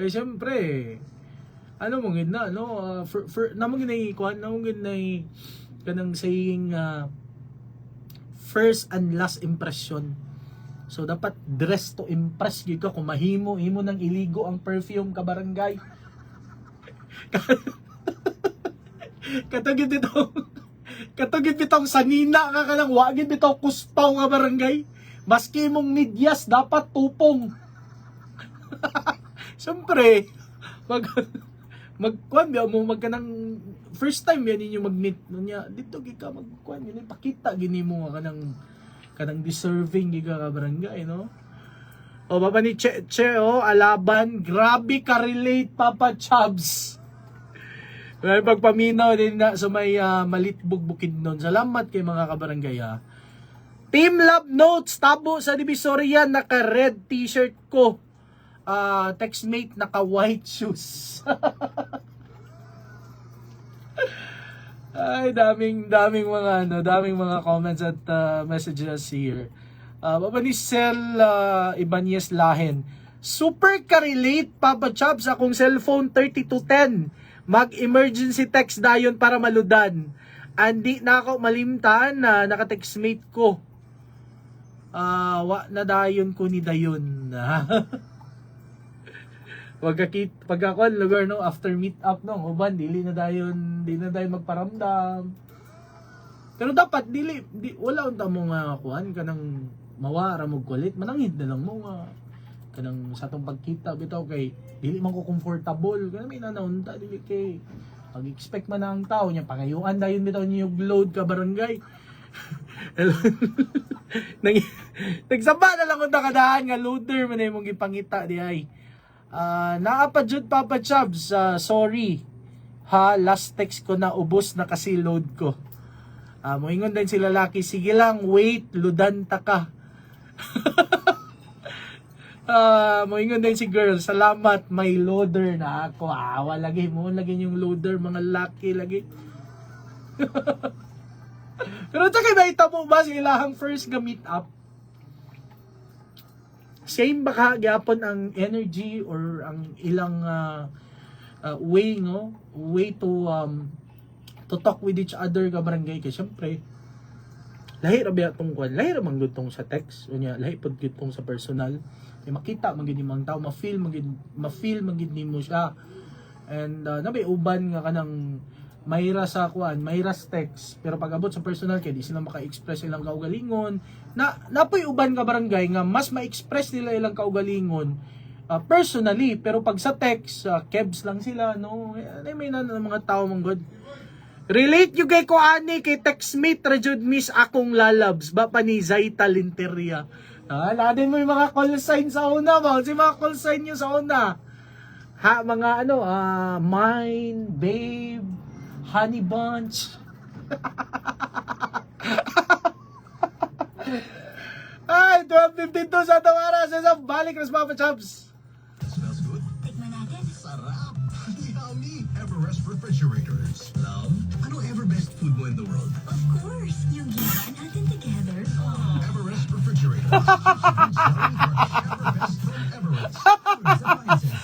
Speaker 2: Eh, syempre, ano mong gid na, no? Namong ginay, namong ginay, kanang saying, first and last impression. So, dapat dress to impress gid ka. Kung mahimo nang iligo ang perfume ka barangay. Katugid bitong sanina ka kanang wagid bitong kuspaw nga barangay. Maski mong medyas dapat tupong. Siyempre, magkuan biya mo magkanang first time yan ninyo mag-meet niya. Dito gi ka magkuan yun pakita gini mo kanang deserving gi ka barangay, no? O baba ni Che Alaban, grabe ka relate Papa Chubs. May pagpaminaw din na sa may Malitbog Bukidnon. Salamat kay mga kabarangay ha. Team Love Notes, tabo sa Divisoria, naka red t-shirt ko. Textmate, naka white shoes. Ay, daming mga comments at messages here. Baba ni Sel Ibanez Lahen. Super ka-relate, Papa Chops, akong cellphone 3210. Mag-emergency text dayon para maludan. Andi na ako malimtan na naka-textmate ko. Wa na dayon ko ni dayon. Pagkakuan lugar no after meet up no uban di na dayon magparamdam. Pero dapat wala unta mo nga kuan kanang mawara mo kulit manangid na lang mo nga kanang sa atong pagkita bitaw kay dili man ko comfortable kanang may nanaunta dili kay pag-expect man ang tao nya pangayuan dayon bitaw niyo load ka barangay. Nagsaba na lang unta kadaan nga loader man imong gipangita di ay. Naapa jud Papa Chubs, sorry. Ha, last text ko na ubos na kasi load ko. Moingon din si lalaki, sige lang, wait, ludan ta ka. Moingon din si girl, salamat, may loader na ako. Lagi yung loader, mga laki lagi. Pero tsaka naita mo ba sa ilahang first ga meet up? Same baka gyapon ang energy or ang ilang way to talk with each other ka barangay kay syempre lahi ra biya tong kwan lahi ra man gud tong sa text unya lahi pod gud tong sa personal kay makita man gid nimong tawo ma-feel man gid nimo siya and nabay uban nga kanang mahira text pero pag abot sa personal kay di sila maka-express ilang kaugalingon napoy uban ka barangay nga mas ma-express nila ilang kaugalingon personally pero pag sa text kebs lang sila no may mga tao mong good relate you kay ko ani kay textmate ra jud miss akong lalabs ba pa ni Zaita Linteria natin mo yung mga call sign sa una ba si mga call sign nyo sa una mga mine babe Honey Bunch. Ay, 12:52 sa tawara. Sa balik na sa Papa Chubs.
Speaker 7: Smells good?
Speaker 5: Tikman natin.
Speaker 7: Sarap! Yummy! Everest Refrigerators. Love, ano ever best food mo in the world?
Speaker 5: Of course, yung ginawa natin together.
Speaker 7: Everest Refrigerators. Everbest from Everest.
Speaker 4: Everest Appliances.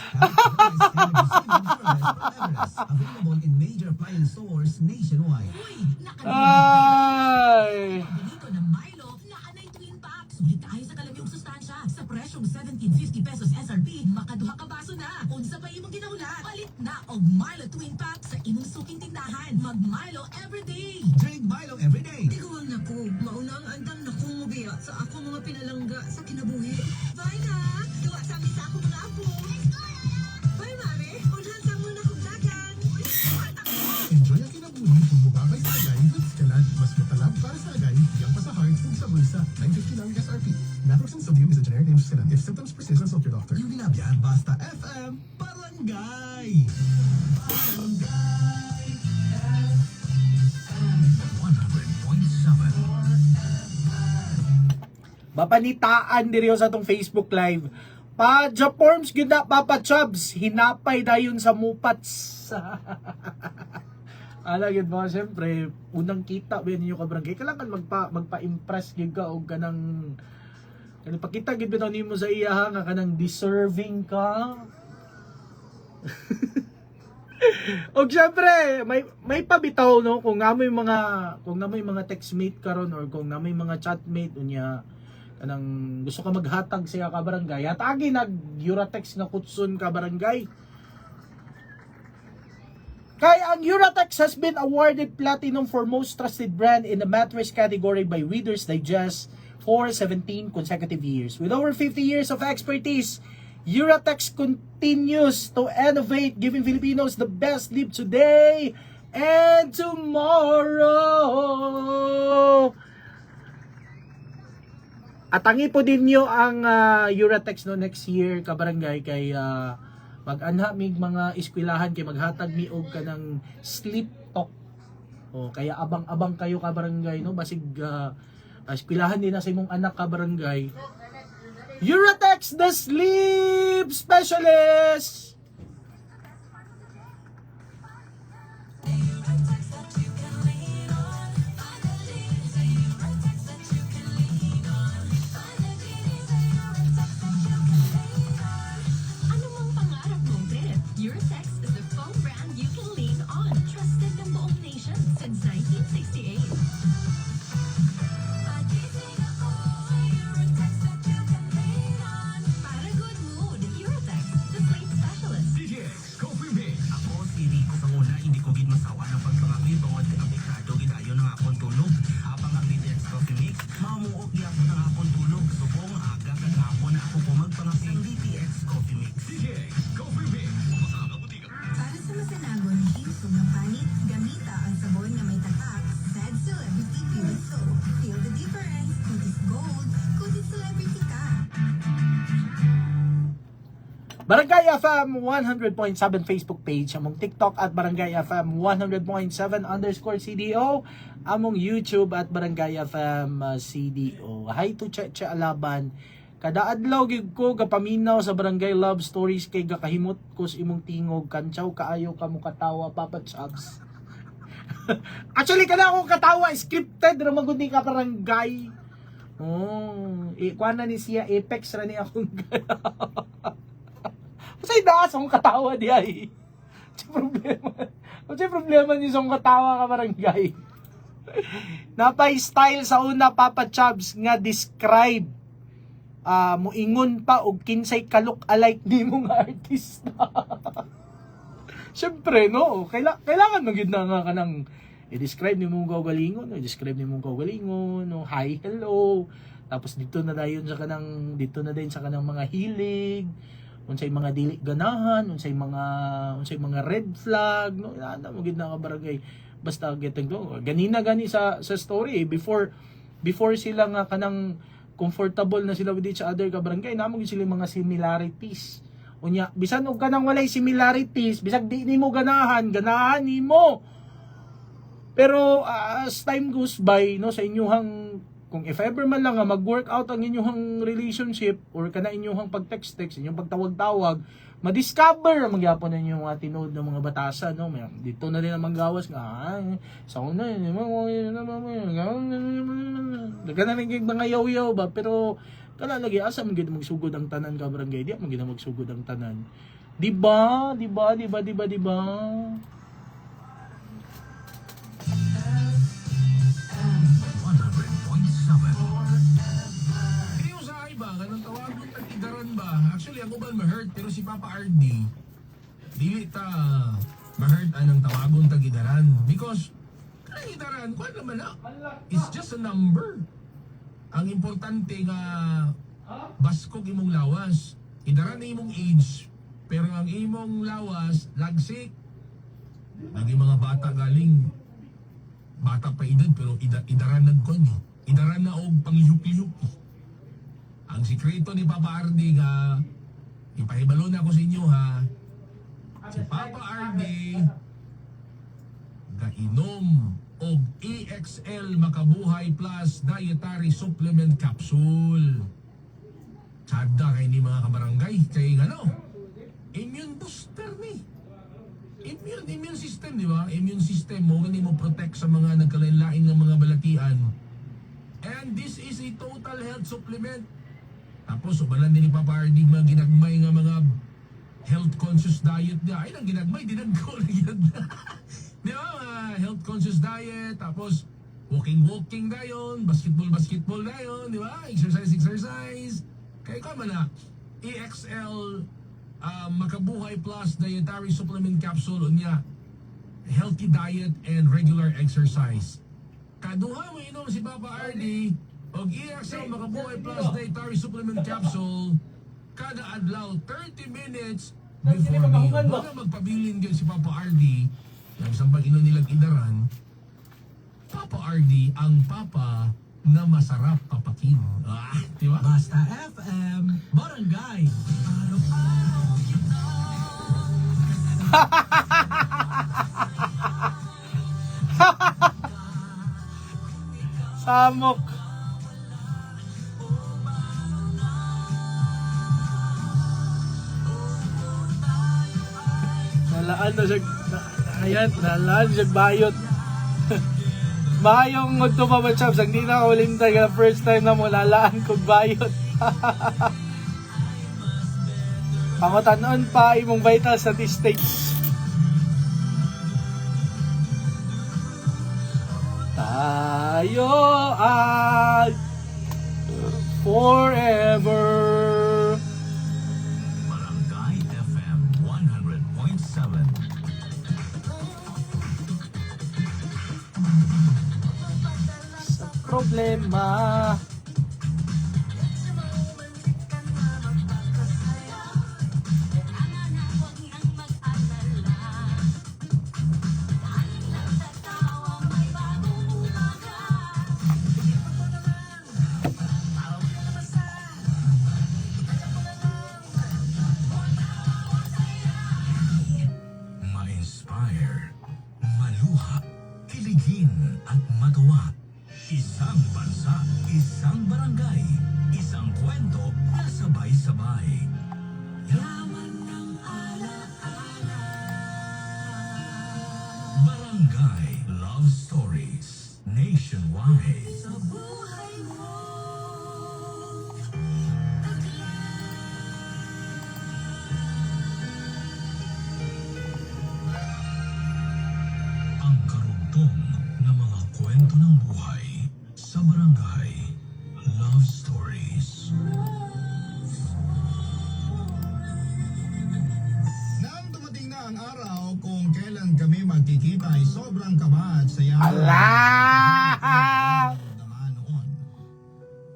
Speaker 4: Available in major appliance stores nationwide.
Speaker 3: Uy,
Speaker 2: Ay.
Speaker 3: Dito ng Milo, naanay twin pack. Sulit tayo sa kalamiong sustansya. Sa presyong 17.50 pesos SRP, makaduha ka baso na. Unsa pa imong ginaulat? Palit na og Milo twin pack sa imong suking tindahan. Mag Milo everyday.
Speaker 4: Drink Milo every day.
Speaker 3: Tiguang na ko, mauna ang andam na kong mubiya sa ako mga pinalangga sa kinabuhi. Bye na! Gawa sa amin sa ako mga apo. Bye, Mare! Unhan sa muna kong dagan.
Speaker 1: Enjoy ang kinabuhi kung mukabay sa agay, eskalad, mas matalab para sa agay, yang pa sa heart, kung sa bulsa, 950 lang SRP. Naproxen sodium is a generic name of eskalad. If symptoms persist, consult your doctor.
Speaker 4: Yung ginabyan, basta FM Barangay.
Speaker 7: 100.7.
Speaker 2: Mapanitaan diri sa atong Facebook Live. Pa Japorms gina Papa Chubs, hinapay dayon sa mupats. Alagid mo, siyempre, unang kita ba ninyo kabarangay, kailangan magpa-impress gid ka o kanang pakita gid bitaw nimo sa iya nga kanang deserving ka. O siyempre, may pabitaw no kung namoy mga textmate karon or kung namoy mga chatmate unya kanang gusto ka maghatag siya ka barangay, hatagi nag Euratex nga kutson ka barangay. Kay ang Euratex has been awarded platinum for most trusted brand in the mattress category by Reader's Digest for 17 consecutive years. With over 50 years of expertise, Euratex continues to innovate, giving Filipinos the best sleep today and tomorrow. Atangi po din nyo ang Euratex no next year kabarangay kay mag-anha mig mga eskwelahan kay maghatag mi og kanang sleep talk. O kaya abang-abang kayo kabarangay no basig eskwelahan din na sa imong anak kabarangay. Euratex the sleep specialist.
Speaker 3: Ano mang pangarap mong trip, Euratex is the phone brand you can lean on. Trusted ng buong nation since 1968. Para good mood, Euratex, the sleep specialist.
Speaker 7: DTX Coffee Mix.
Speaker 4: Ako si Rico Sanguna, hindi ko gid masawa ng pagpangapil tungod kay aplikado gidayon ng akong tulog. Habang ang DTX Coffee Mix, mamuok gyapon ng akong tulog. Subong aga kagahapon ako po magpangapil ng DTX Coffee Mix.
Speaker 7: DTX Coffee Mix. Masama butika.
Speaker 5: Para sa masanagon, hinsong ng panit, gamita ang sabon na may tatak. Sad Celebrity Pure Soap. Feel the difference. Kutis gold, kutis celebrity ka.
Speaker 2: Barangay FM 100.7 Facebook page, among TikTok at Barangay FM 100.7_CDO, among YouTube at Barangay FM CDO. Hi to Cheche Alaban. Kada adlaw gid ko gapaminaw sa Barangay Love Stories kay gakahimot ko sa imong tingog kantsaw kaayo ka mo katawa Papa Chubbs. Actually kada ako katawa scripted ra magud ni ka barangay. Oh, kuana ni siya Apex ra ni akong Kasi daas akong katawa di ay. Problema niyo sa katawa ka barangay. Napay style sa una Papa Chubbs nga describe moingon pa og kinsay kalok alike nimo nga artista. Syempre no, kailangan magid na nga kanang i-describe nimo ang kaugalingon, i-describe nimo ang kaugalingon, no, hi, hello. Tapos dito na dayon sa kanang mga hilig, unsay mga dili ganahan, unsay mga red flag, no, ana mo gid na ka barangay. Basta getting go. Ganina gani sa story before sila nga kanang comfortable na sila with each other ka barangay, namo gid sila mga similarities. Unya bisan og kanang walay similarities, bisag di nimo ganahan nimo. Pero as time goes by no sa inyong kung if ever man lang nga mag-work out ang inyong relationship or kana inyong pag-text-text, inyong pagtawag-tawag, ma-discover ang magyapon na inyong tinod ng mga batasan, no? Dito na rin ang manggawas nga, sa una, nagkana rin mga yaw-yaw ba, pero kana lagi, asa magiging magsugod ang tanan ka barangay, di magiging magsugod ang tanan. Diba?
Speaker 7: 100.7.
Speaker 8: Hindi yung sa akin ba, kanang tawagon tag-idaran ba? Actually, ako ba ma-hurt, pero si Papa RD, dili ta ma-hurt anang tawagon tag-idaran. Because, kanang idaran, kuwan naman na, it's just a number. Ang importante nga, baskog imong lawas. Idaran na imong age, pero ang imong lawas, lagsik. Lagi mga bata galing, bata pa edad, pero idaran nagkon eh. Idaran na og panglihok-lihok. Ang sikreto ni Papa RD nga, ipahibalo na ako sa inyo ha, si Papa RD, gainom og EXL Makabuhay Plus Dietary Supplement Capsule. Tsada kay ni mga kabarangay, kay ano, immune booster ni. immune system, di ba? Immune system mo, hindi mo protect sa mga nagkalain-lain ng mga balatian. And this is a total health supplement. Tapos, ubalan din ni Papa RD mga ginagmay nga mga health conscious diet niya. Ay, nang ginagmay, dinagko na ginagmay. Di ba? Health conscious diet, tapos walking dayon, basketball dayon, di ba? Exercise. Kaya ka man na, EXL Makabuhay Plus Dietary Supplement Capsule niya, healthy diet and regular exercise. Kaduha mo inom si Papa RD og EXL Makabuhay Plus Dietary Supplement Capsule kada adlaw 30 minutes before meal. Baga magpabilin gyud si Papa RD ng isang pag-inom nilang idaran. Papa RD ang papa na masarap papakin. Di ba?
Speaker 4: Basta FM, Barangay.
Speaker 2: Samok. Nalaan na siya. Ayan, nalaan siya bayot. Mayong ngudto pa ba, Chaps? Ang di na kaulintay ka first time na mo lalaan kong bayot. Pangutanon pa imong vital statistics. Tayo ay forever.
Speaker 7: Barangay FM 100.7.
Speaker 2: Sa problema.
Speaker 7: Ma-inspire, maluha, kiligin at matuwa. Isang bansa, isang barangay, isang kwento na sabay-sabay. Yaman ng alaala. Barangay Love Stories nationwide. Sa buhay mo, ang karugtong na mga kwento ng buhay sa Barangay Love Stories.
Speaker 1: Nang dumating na ang araw kung kailan kami magkikita ay sobrang kaba at saya.
Speaker 2: Allah!
Speaker 1: Naman noon.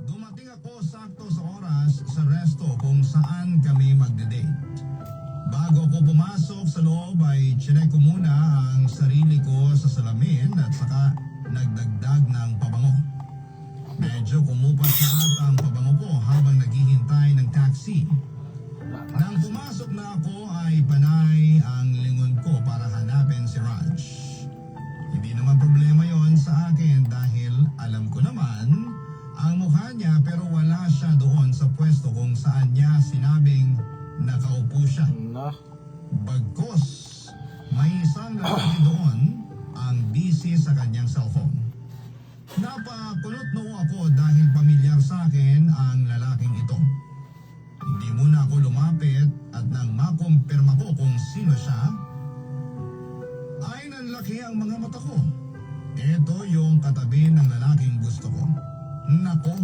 Speaker 1: Dumating ako sakto sa oras sa resto kung saan kami magde-date. Bago ako pumasok sa loob ay chinek ko muna ang sarili ko sa salamin at saka nagdagdag ng pabango. Medyo kumupas na ata ang pabango ko habang naghihintay ng taxi. Nang pumasok na ako ay panay ang lingon ko para hanapin si Raj. Hindi naman problema yon sa akin dahil alam ko naman ang mukha niya pero wala siya doon sa pwesto kung saan niya sinabing nakaupo siya.
Speaker 2: No.
Speaker 1: Bagkos, may isang lalaki doon ang busy sa kanyang cellphone. Napakunot noo ako dahil pamilyar sa akin ang lalaking ito. Hindi muna ako lumapit at nang makumpirma ko kung sino siya, ay nanlaki ang mga mata ko. Ito yung katabi ng lalaking gusto ko. Nako,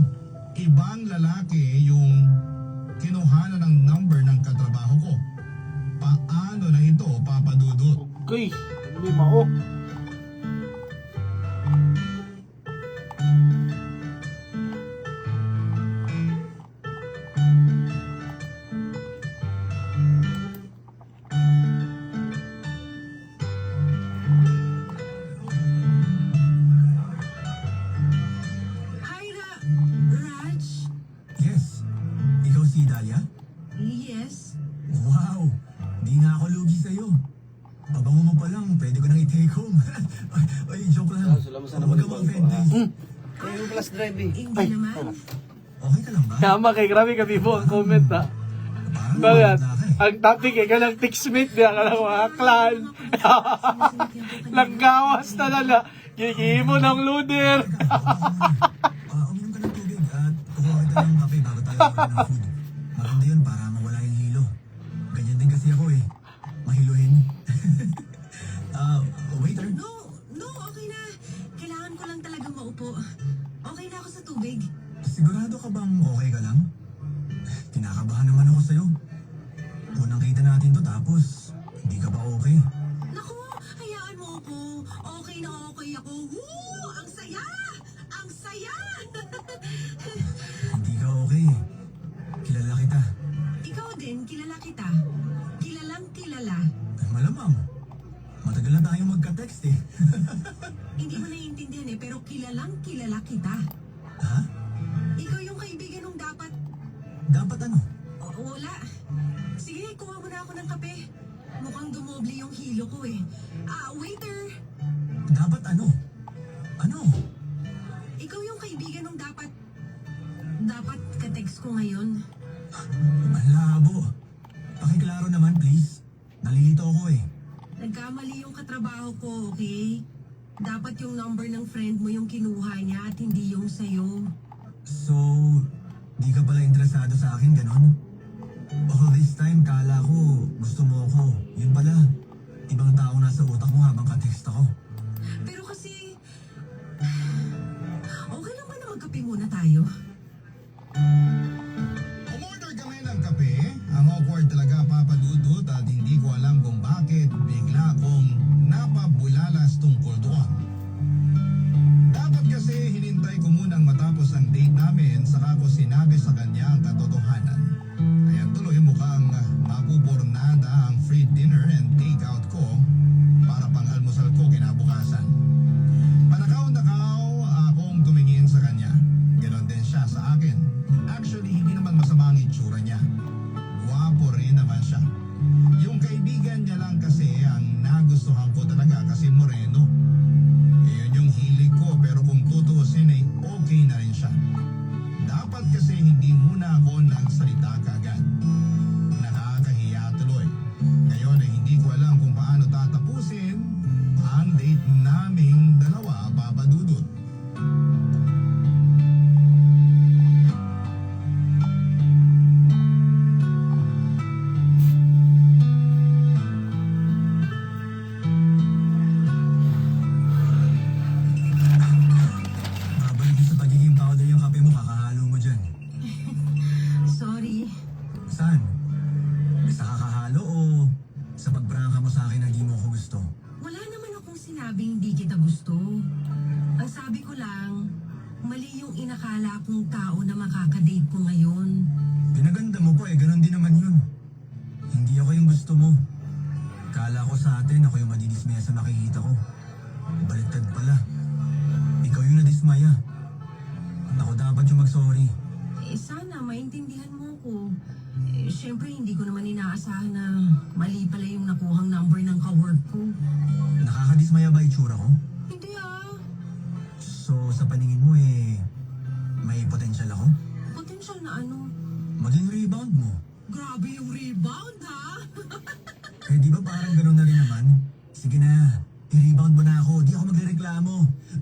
Speaker 1: ibang lalaki yung kinuhanan ng number ng katrabaho ko. Paano na ito, Papa Dudut?
Speaker 2: Okay, lima o.
Speaker 3: Hi, Raj?
Speaker 4: Yes, ikaw si Dalia?
Speaker 3: Yes?
Speaker 4: Wow, di nga ako lugi sa'yo. Pabango mo pa lang, pwede ko nang i-take home. Ay, joke lang. Huwag ka mag-offend, please.
Speaker 3: Hindi naman.
Speaker 4: Okay ka lang ba?
Speaker 2: Tama kay grabe ka Bibo ang comment ha.
Speaker 4: Parang
Speaker 2: Bakit?
Speaker 4: na ka
Speaker 2: Ang topic ay ka lang teammate niya, ka lang mga clan. Langgawas na lala. Gigi mo ng luder.
Speaker 4: Uminom ka ng tubig at kukuha kita ng kape bago tayo kumain ng food. Maganda yun para mawala yung hilo. Ganyan din kasi ako eh. Mahiluhin. Waiter?
Speaker 3: No, okay na. Kailangan ko lang talaga maupo. Okay na ako sa tubig.
Speaker 4: Sigurado ka bang okay ka lang? Kinakabahan naman ako sa'yo. Unang kita natin to tapos hindi ka ba okay?
Speaker 3: Naku, hayaan mo ako. Okay na okay ako. Woo! Ang saya! Ang saya!
Speaker 4: Hindi ka okay. Kilala kita.
Speaker 3: Ikaw din, kilala kita. Kilalang kilala.
Speaker 4: Malamang. Matagal na tayong magka-text eh.
Speaker 3: Hindi mo naiintindihan eh, pero kilalang kilala kita.
Speaker 4: Ha?
Speaker 3: Ikaw yung kaibigan nung dapat.
Speaker 4: Dapat ano?
Speaker 3: Wala. Sige, kuha mo na ako ng kape. Mukhang dumoble yung hilo ko eh. Waiter!
Speaker 4: Dapat ano? Ano?
Speaker 3: Ikaw yung kaibigan nung dapat. Dapat ka-text ko ngayon.
Speaker 4: Ang labo. Pakiklaro naman please. Nalilito ako eh.
Speaker 3: Nagkamali yung katrabaho ko, okay? Dapat yung number ng friend mo yung kinuha niya at hindi yung sayo.
Speaker 4: So, di ka pala interesado sa akin, ganon? All this time, kala ko gusto mo ako. Yun pala, ibang tao nasa utak mo habang ka-text ako.
Speaker 3: Pero kasi... Okay lang ba na magkape muna tayo?
Speaker 1: Umorder kami ng kape. Ang awkward talaga, Papa Dudut, at hindi ko alam kung bakit bigla akong napabulalas tungkol doon. Dapat kasi hinintay ko munang matapos ang date namin, saka ko sinabi sa kanya ang katotohanan. Kaya tuloy mukhang mapupornada ang free dinner and take-out ko para pang-almusal ko kinabukasan. Panakaw-nakaw akong tumingin sa kanya. Ganon din siya sa akin. Actually, hindi naman masama ang itsura niya. Guwapo rin naman siya. Yung kaibigan niya lang kasi ang nagustuhan ko talaga kasi moreno. Iyon yung hilig ko pero kung tutuusin ay okay na rin siya. Dapat kasi hindi muna ako nagsalita kaagad. Nakakahiya tuloy. Ngayon ay hindi ko alam kung paano tatapusin ang date naming dalawa, Papa Dudut.
Speaker 4: Babalik sa pagiging powder yung kape mo, kakahalo mo dyan.
Speaker 3: Sorry.
Speaker 4: Saan? Sa kakahalo o sa pagprangka mo sa akin na di mo ako gusto?
Speaker 3: Wala naman akong sinabing di kita gusto. Ang sabi ko lang, mali yung inakala kong tao na makakadate ko ngayon.
Speaker 4: Pinaganda mo pa eh, ganun din naman yun. Hindi ako yung gusto mo. Kala ko sa atin, ako yung madidismaya sa makikita ko. Baliktad pala. Ikaw yung nadismaya. Ako dapat yung mag-sorry.
Speaker 3: Sana maintindihan mo ko. Siyempre, hindi ko naman inaasahan na mali pala yung nakuhang number ng ka-work ko.
Speaker 4: Nakakadismaya ba itsura ko?
Speaker 3: Hindi
Speaker 4: So, sa paningin mo eh, may potential ako?
Speaker 3: Potential na ano?
Speaker 4: Maging rebound mo.
Speaker 3: Grabe yung rebound, ha?
Speaker 4: Eh di ba parang ganun na rin naman? Sige na, i-rebound mo na ako. Di ako magrereklamo.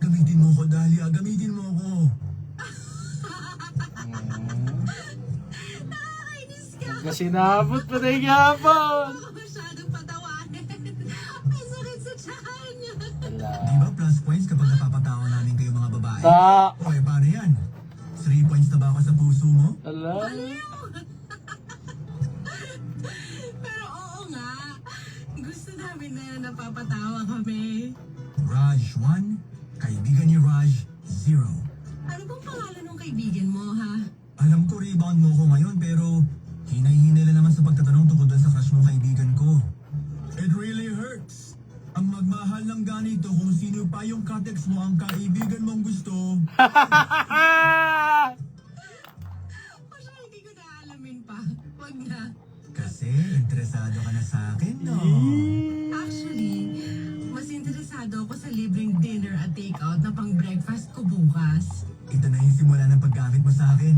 Speaker 4: Gamitin mo ko, Dahlia. Gamitin mo ako.
Speaker 3: Nakakainis ka!
Speaker 2: Kasi naabot pa na yung yapon.
Speaker 3: Masyadong patawanin. Ang sakit sa tiyan.
Speaker 4: Di ba plus points kapag napapatawa namin kayo mga babae?
Speaker 2: Ta.
Speaker 4: O eh, paano yan? 3 points na ba ako sa puso mo?
Speaker 2: Ala.
Speaker 3: Pero oo nga. Gusto namin na napapatawa kami.
Speaker 4: Raj 1, kaibigan ni Raj 0.
Speaker 3: Ano bang pangalan ng kaibigan mo, ha?
Speaker 4: Alam ko rebound mo ko ngayon pero hinay-hinay lang naman sa pagtatanong tungkol dun sa crush mong kaibigan ko. It really hurts. Ang magmahal ng ganito kung sino pa yung katext mo ang kaibigan mong gusto.
Speaker 3: Masya, hindi ko naalamin pa. Wag na.
Speaker 4: Kasi interesado ka na sa akin, no?
Speaker 3: Actually, mas interesado ako sa libreng dinner at take-out na pang breakfast ko bukas.
Speaker 4: Ito na yung simula ng paggamit mo sa akin.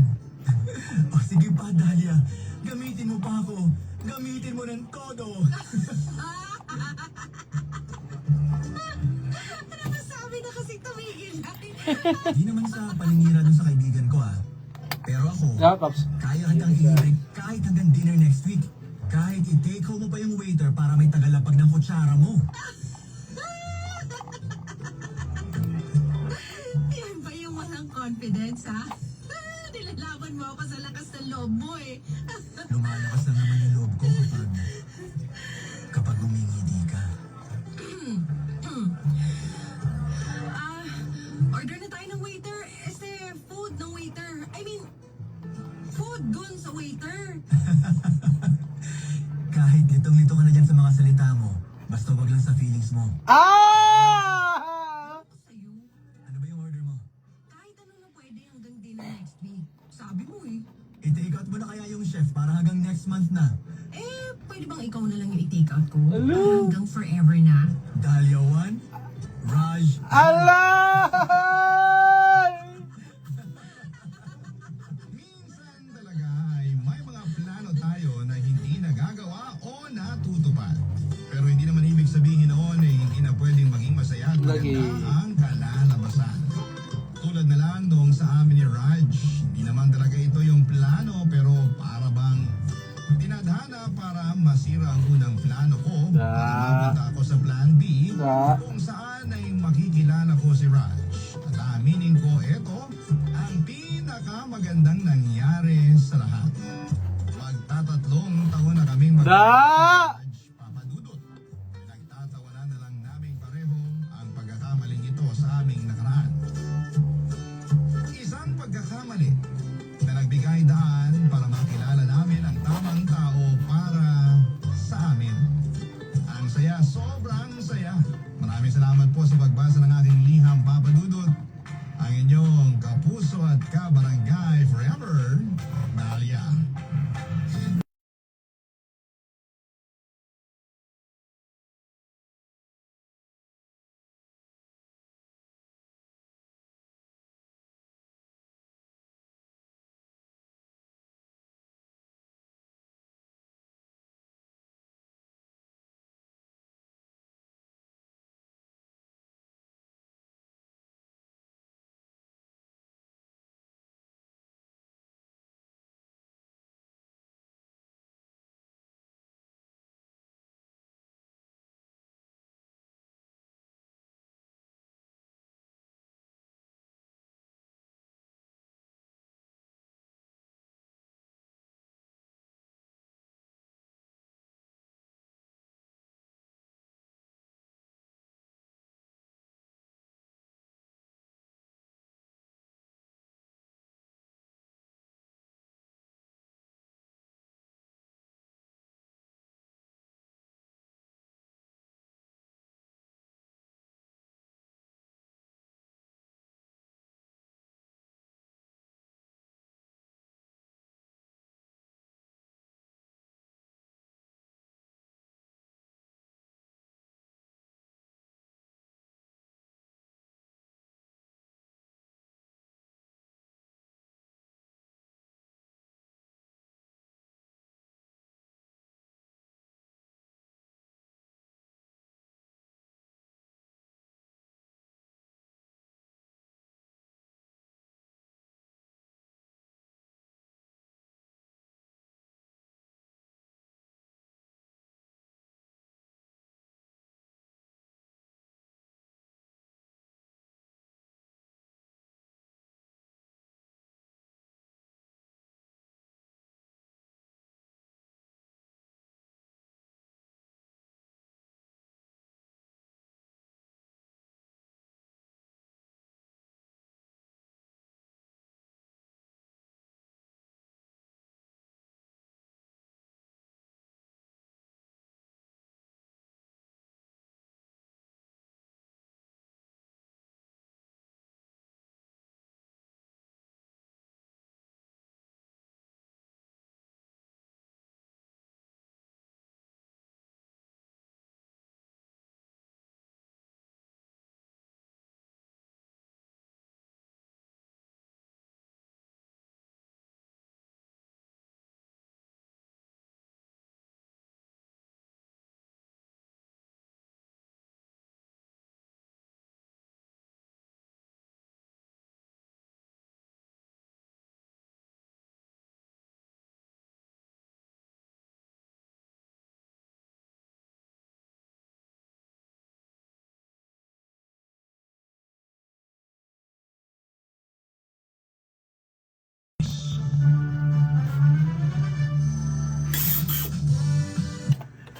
Speaker 4: O sige pa, Dahlia. Gamitin mo pa ako. Gamitin mo ng todo.
Speaker 3: Ano masabi na kasi tumigil natin?
Speaker 4: Di naman sa paninira dun sa kaibigan ko Pero ako,
Speaker 2: Yeah, Pops.
Speaker 4: kaya kitang iibig kahit hanggang dinner next week. Kahit i-take home mo pa yung waiter para may tagalapag ng kutsara mo.
Speaker 3: Yan ba yung walang confidence, ha? Nilalaban mo ako sa lakas ng loob mo, eh.
Speaker 4: Lumalakas na naman yung loob ko kapag umingidi ka.
Speaker 3: Order na tayo ng waiter. Food ng waiter. I mean, food gun sa waiter.
Speaker 4: Kahit litong-lito ka na dyan sa mga salita mo, basta wag lang sa feelings mo.
Speaker 2: Ah!
Speaker 3: Sa'yo,
Speaker 4: Ano ba yung order mo?
Speaker 3: kahit ano na pwede hanggang dinner next week. Sabi mo, eh.
Speaker 4: I-take out mo na kaya yung chef para hanggang next month na.
Speaker 3: Pwede bang ikaw na lang yung i-take out ko?
Speaker 2: Hello?
Speaker 3: Hanggang forever na?
Speaker 4: Dahlia 1, Raj,
Speaker 2: Alay!
Speaker 1: Minsan talaga ay may mga plano tayo na hindi nagagawa o natutupad. Pero hindi naman ibig sabihin noon ay hindi na pwedeng maging masaya at
Speaker 2: Lagi.
Speaker 1: maganda ang kalalabasan. Tulad na lang nung sa amin ni Raj, hindi naman talaga ito yung plano pero para bang tinadhana para masira ang unang plano ko para mapunta ako sa plan B kung saan ay makikilala ko si Raj. At aaminin ko, ito ang pinakamagandang nangyari sa lahat. Magtatatlong taon na kaming
Speaker 2: Da!
Speaker 1: Papa Dudut. Pinagtatawanan na lang namin pareho ang pagkakamaling ito sa aming nakaraan. Isang pagkakamali na nagbigay daan para makilala namin ang tamang tao para sa amin. Ang saya, sobrang saya. Maraming salamat po sa pagbasa ng aking liham, Papa Dudut. Ang inyong kapuso at kabarangay forever, Dahlia.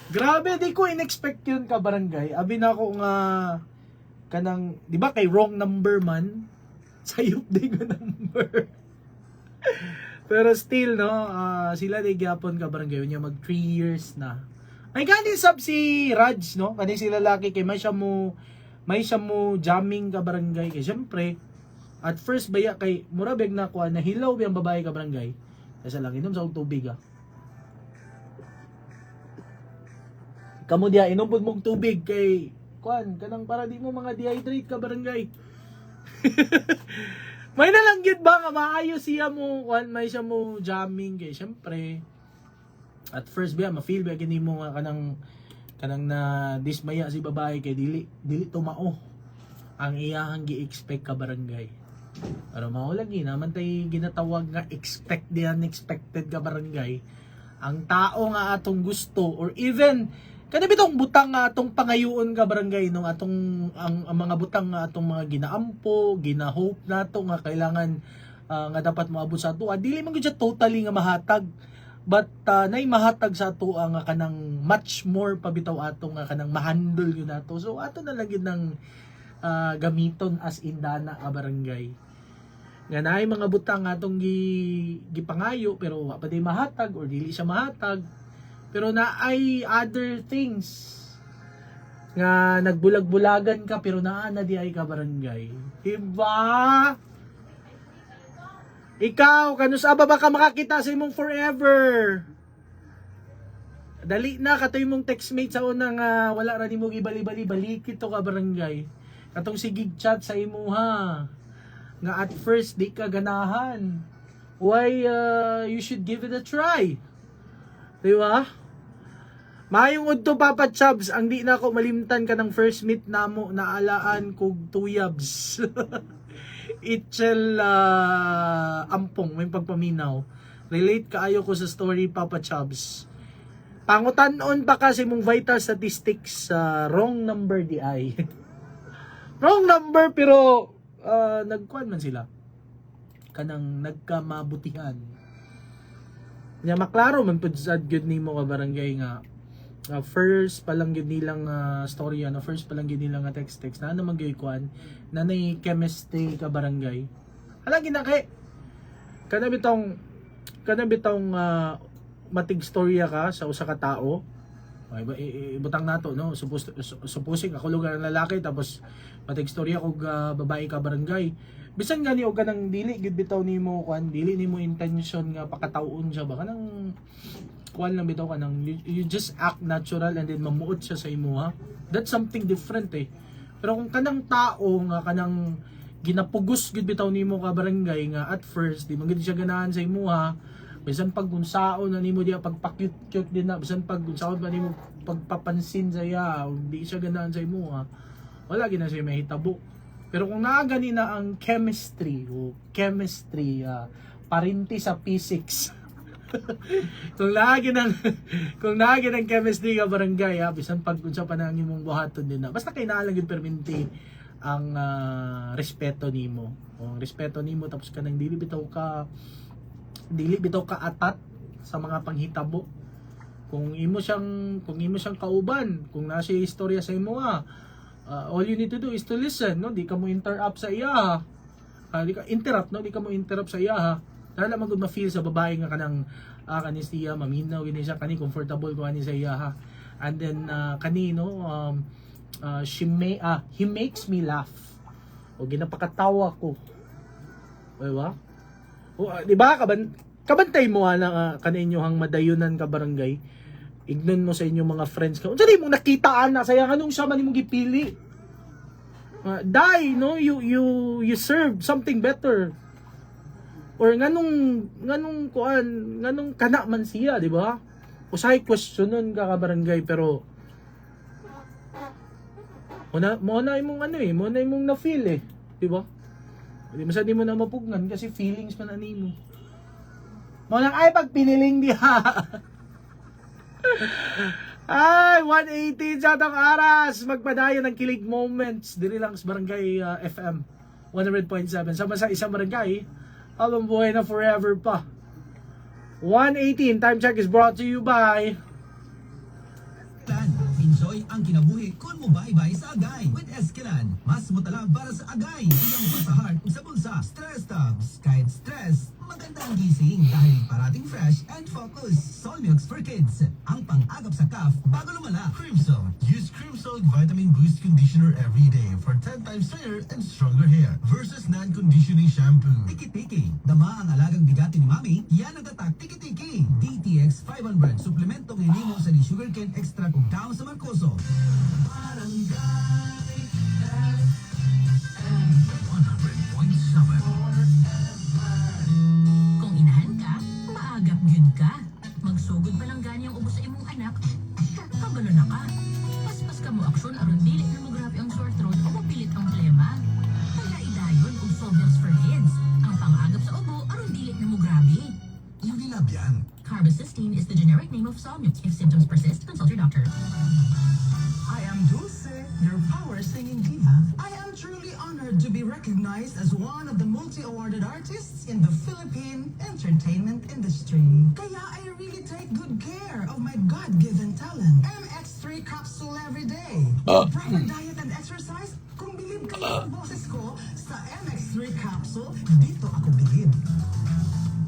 Speaker 2: Grabe, di ko in-expect yun ka barangay. Abi na ako nga kanang, di ba kay wrong number man, sayop din ko number. Pero still, no, sila di gyapon ka barangay, niya mag 3 years na. Ay gani sab si Raj, no, kani sila laki kay may siya mo jamming ka barangay kay syempre at first baya kay murabeg na kuha na hilaw biyang babae ka barangay. Kasi lang inom sa tubig Kamo diya inumbod mong tubig kay kuan kanang para di mo mga dehydrate ka barangay. May na lang gyud ba nga maayo siya mo kuan may siya mo jamming kay syempre. At first biya ma-feel ba kini mo nga kanang na dismaya si babae kay dili tumao ang iyahang gi-expect ka barangay. Pero mao lagi naman tay ginatawag nga expect the unexpected ka barangay. Ang tao nga atong gusto or even kada bitong butang nga atong pangayoon ka barangay nung atong ang mga butang nga atong mga ginaampo, ginahope nato nga kailangan nga dapat moabot sa ato. Dili man gyud siya totally nga mahatag. But nay mahatag sa ato nga kanang much more pabitaw ato nga kanang mahandle yun nato. So ato na lang yun ng gamiton as indana ka barangay. Nga naay mga butang atong gipangayo pero wa pa di mahatag or dili siya mahatag. Pero naay other things nga nagbulag-bulagan ka pero naa na di ay ka barangay. Diba? Ikaw, kanus aba ba ka makakita sa imong forever? Dali na, katoy mong textmate sa unang wala ra nimo gibali-bali, balik ito ka barangay. Katong sigig chat sa imo ha. Nga at first di ka ganahan. Why you should give it a try? Diba? Mayong udto Papa Chubs, ang di na ako malimtan ka ng first meet namo naalaan kog tuyabs. Itchel ampong may pagpaminaw. Relate kaayo ko sa story Papa Chubs. Pangutan-on pa kasi mong vital statistics sa wrong number di ay. Wrong number pero nagkuan man sila. Kanang nagkamabutihan. Nya maklaro man pud sad gyud nimo ka barangay nga first pa lang gyud nilang storya na first pa lang gyud nilang text na naman gyud kuan na nay chemistry ka barangay. Hala ginakay kana bitong matig storya ka sa usa ka tao. Ibutang nato no supposing ako lugar ng lalaki tapos matig storya kog babae ka barangay. Bisan gani og kanang dili gid bitaw nimo kuan dili nimo intention nga pakataon siya ba kanang kuan lang bitaw kanang you just act natural and then mamuot siya sa imo ha. That's something different eh. Pero kung kanang tao nga kanang ginapugos gid bitaw nimo ka barangay nga at first di man gid siya ganahan sa imo ha. Bisan pag unsaon na nimo diya pagpakyut-kyut din na bisan pag unsaon pa nimo pagpapansin sa iya di siya ganahan sa imo ha. Wala gid na siya mahitabo. Pero kung naagani na ang chemistry parinti sa physics. kung naagi ng chemistry ka barangay bisan pag unsa pa nang imong buhaton din na basta kay naa lang gyud perminti ang respeto nimo. O respeto nimo tapos kanang dili bitaw ka atat sa mga panghitabo. Kung imo siyang kauban, kung nasa istorya sa imo all you need to do is to listen, no? Di ka mo interrupt sa iya. Di ka mo interrupt sa iya. Dahil naman gud ma-feel sa babae nga kanang kanis siya maminaw gini siya kani comfortable ko ani sa iya. And then he makes me laugh. O ginapakatawa ko. Diba? O di ba kabantay mo na kaninyohang madayunan ka barangay. Ignon mo sa inyong mga friends ka. Unsa di mo nakitaan na sayang anong siya man imong gipili. No, you serve something better. Or nganong kana man siya, di ba? Usay questionon ka barangay pero mo na imong na feel eh, di ba? Di masad mo na mapugnan kasi feelings man animo. Mo lang ay pagpiniling diha. Ay, 180 sa atong aras. Magpadayon ng kilig moments. Diri lang sa Barangay FM 100.7. Sama sa isang barangay, habang buhay na forever pa. 118 time check is brought to you by
Speaker 4: ang kinabuhi kung mubaybay sa agay. With Esquilan, mas mutala para sa agay. Iyang pa sa heart ug sa bulsa. Stress tabs. Kahit stress, maganda ang gising dahil parating fresh and focus. Solmux for kids. Ang pang-agap sa cough bago lumala.
Speaker 9: Crimson. Use Crimson Vitamin Boost Conditioner every day for 10 times fairer and stronger hair versus non-conditioning shampoo.
Speaker 4: Tiki-tiki. Dama ang alagang bigati ni Mami, yan ang tatak tiki-tiki. DTX 500. Suplemento ng hinimo sa di sugarcane extract ug daon sa Marcoso. Barangay FM 100.7.
Speaker 3: Kung inahan ka, maagap yun ka. Magsugod pa lang ganyang ubos sa imong anak, kabalo na ka. Paspas ka mo aksyon aron dili na mo grabe ang sore throat o mapilit ang plema. Palaidayon og Solmux for kids. Ang pangagap sa ubo aron dili na mo grabe.
Speaker 9: Unilab yan.
Speaker 3: Carbocisteine is the generic name of Solmux. If symptoms persist, consult your doctor.
Speaker 10: I am Dulce, your power singing diva. I am truly honored to be recognized as one of the multi-awarded artists in the Philippine entertainment industry. Kaya I really take good care of my God-given talent. MX3 capsule every day. With proper diet and exercise, kung bilib kayo ang boses ko sa MX3 capsule, dito ako bilib.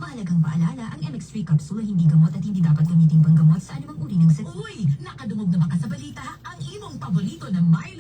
Speaker 3: Mahalagang paalala, ang MX3 capsule ay hindi gamot at hindi dapat gamitin panggamot sa anumang uri ng sakit. Uy! Nakadungog na ba ka sa balita? Ang imong paborito na may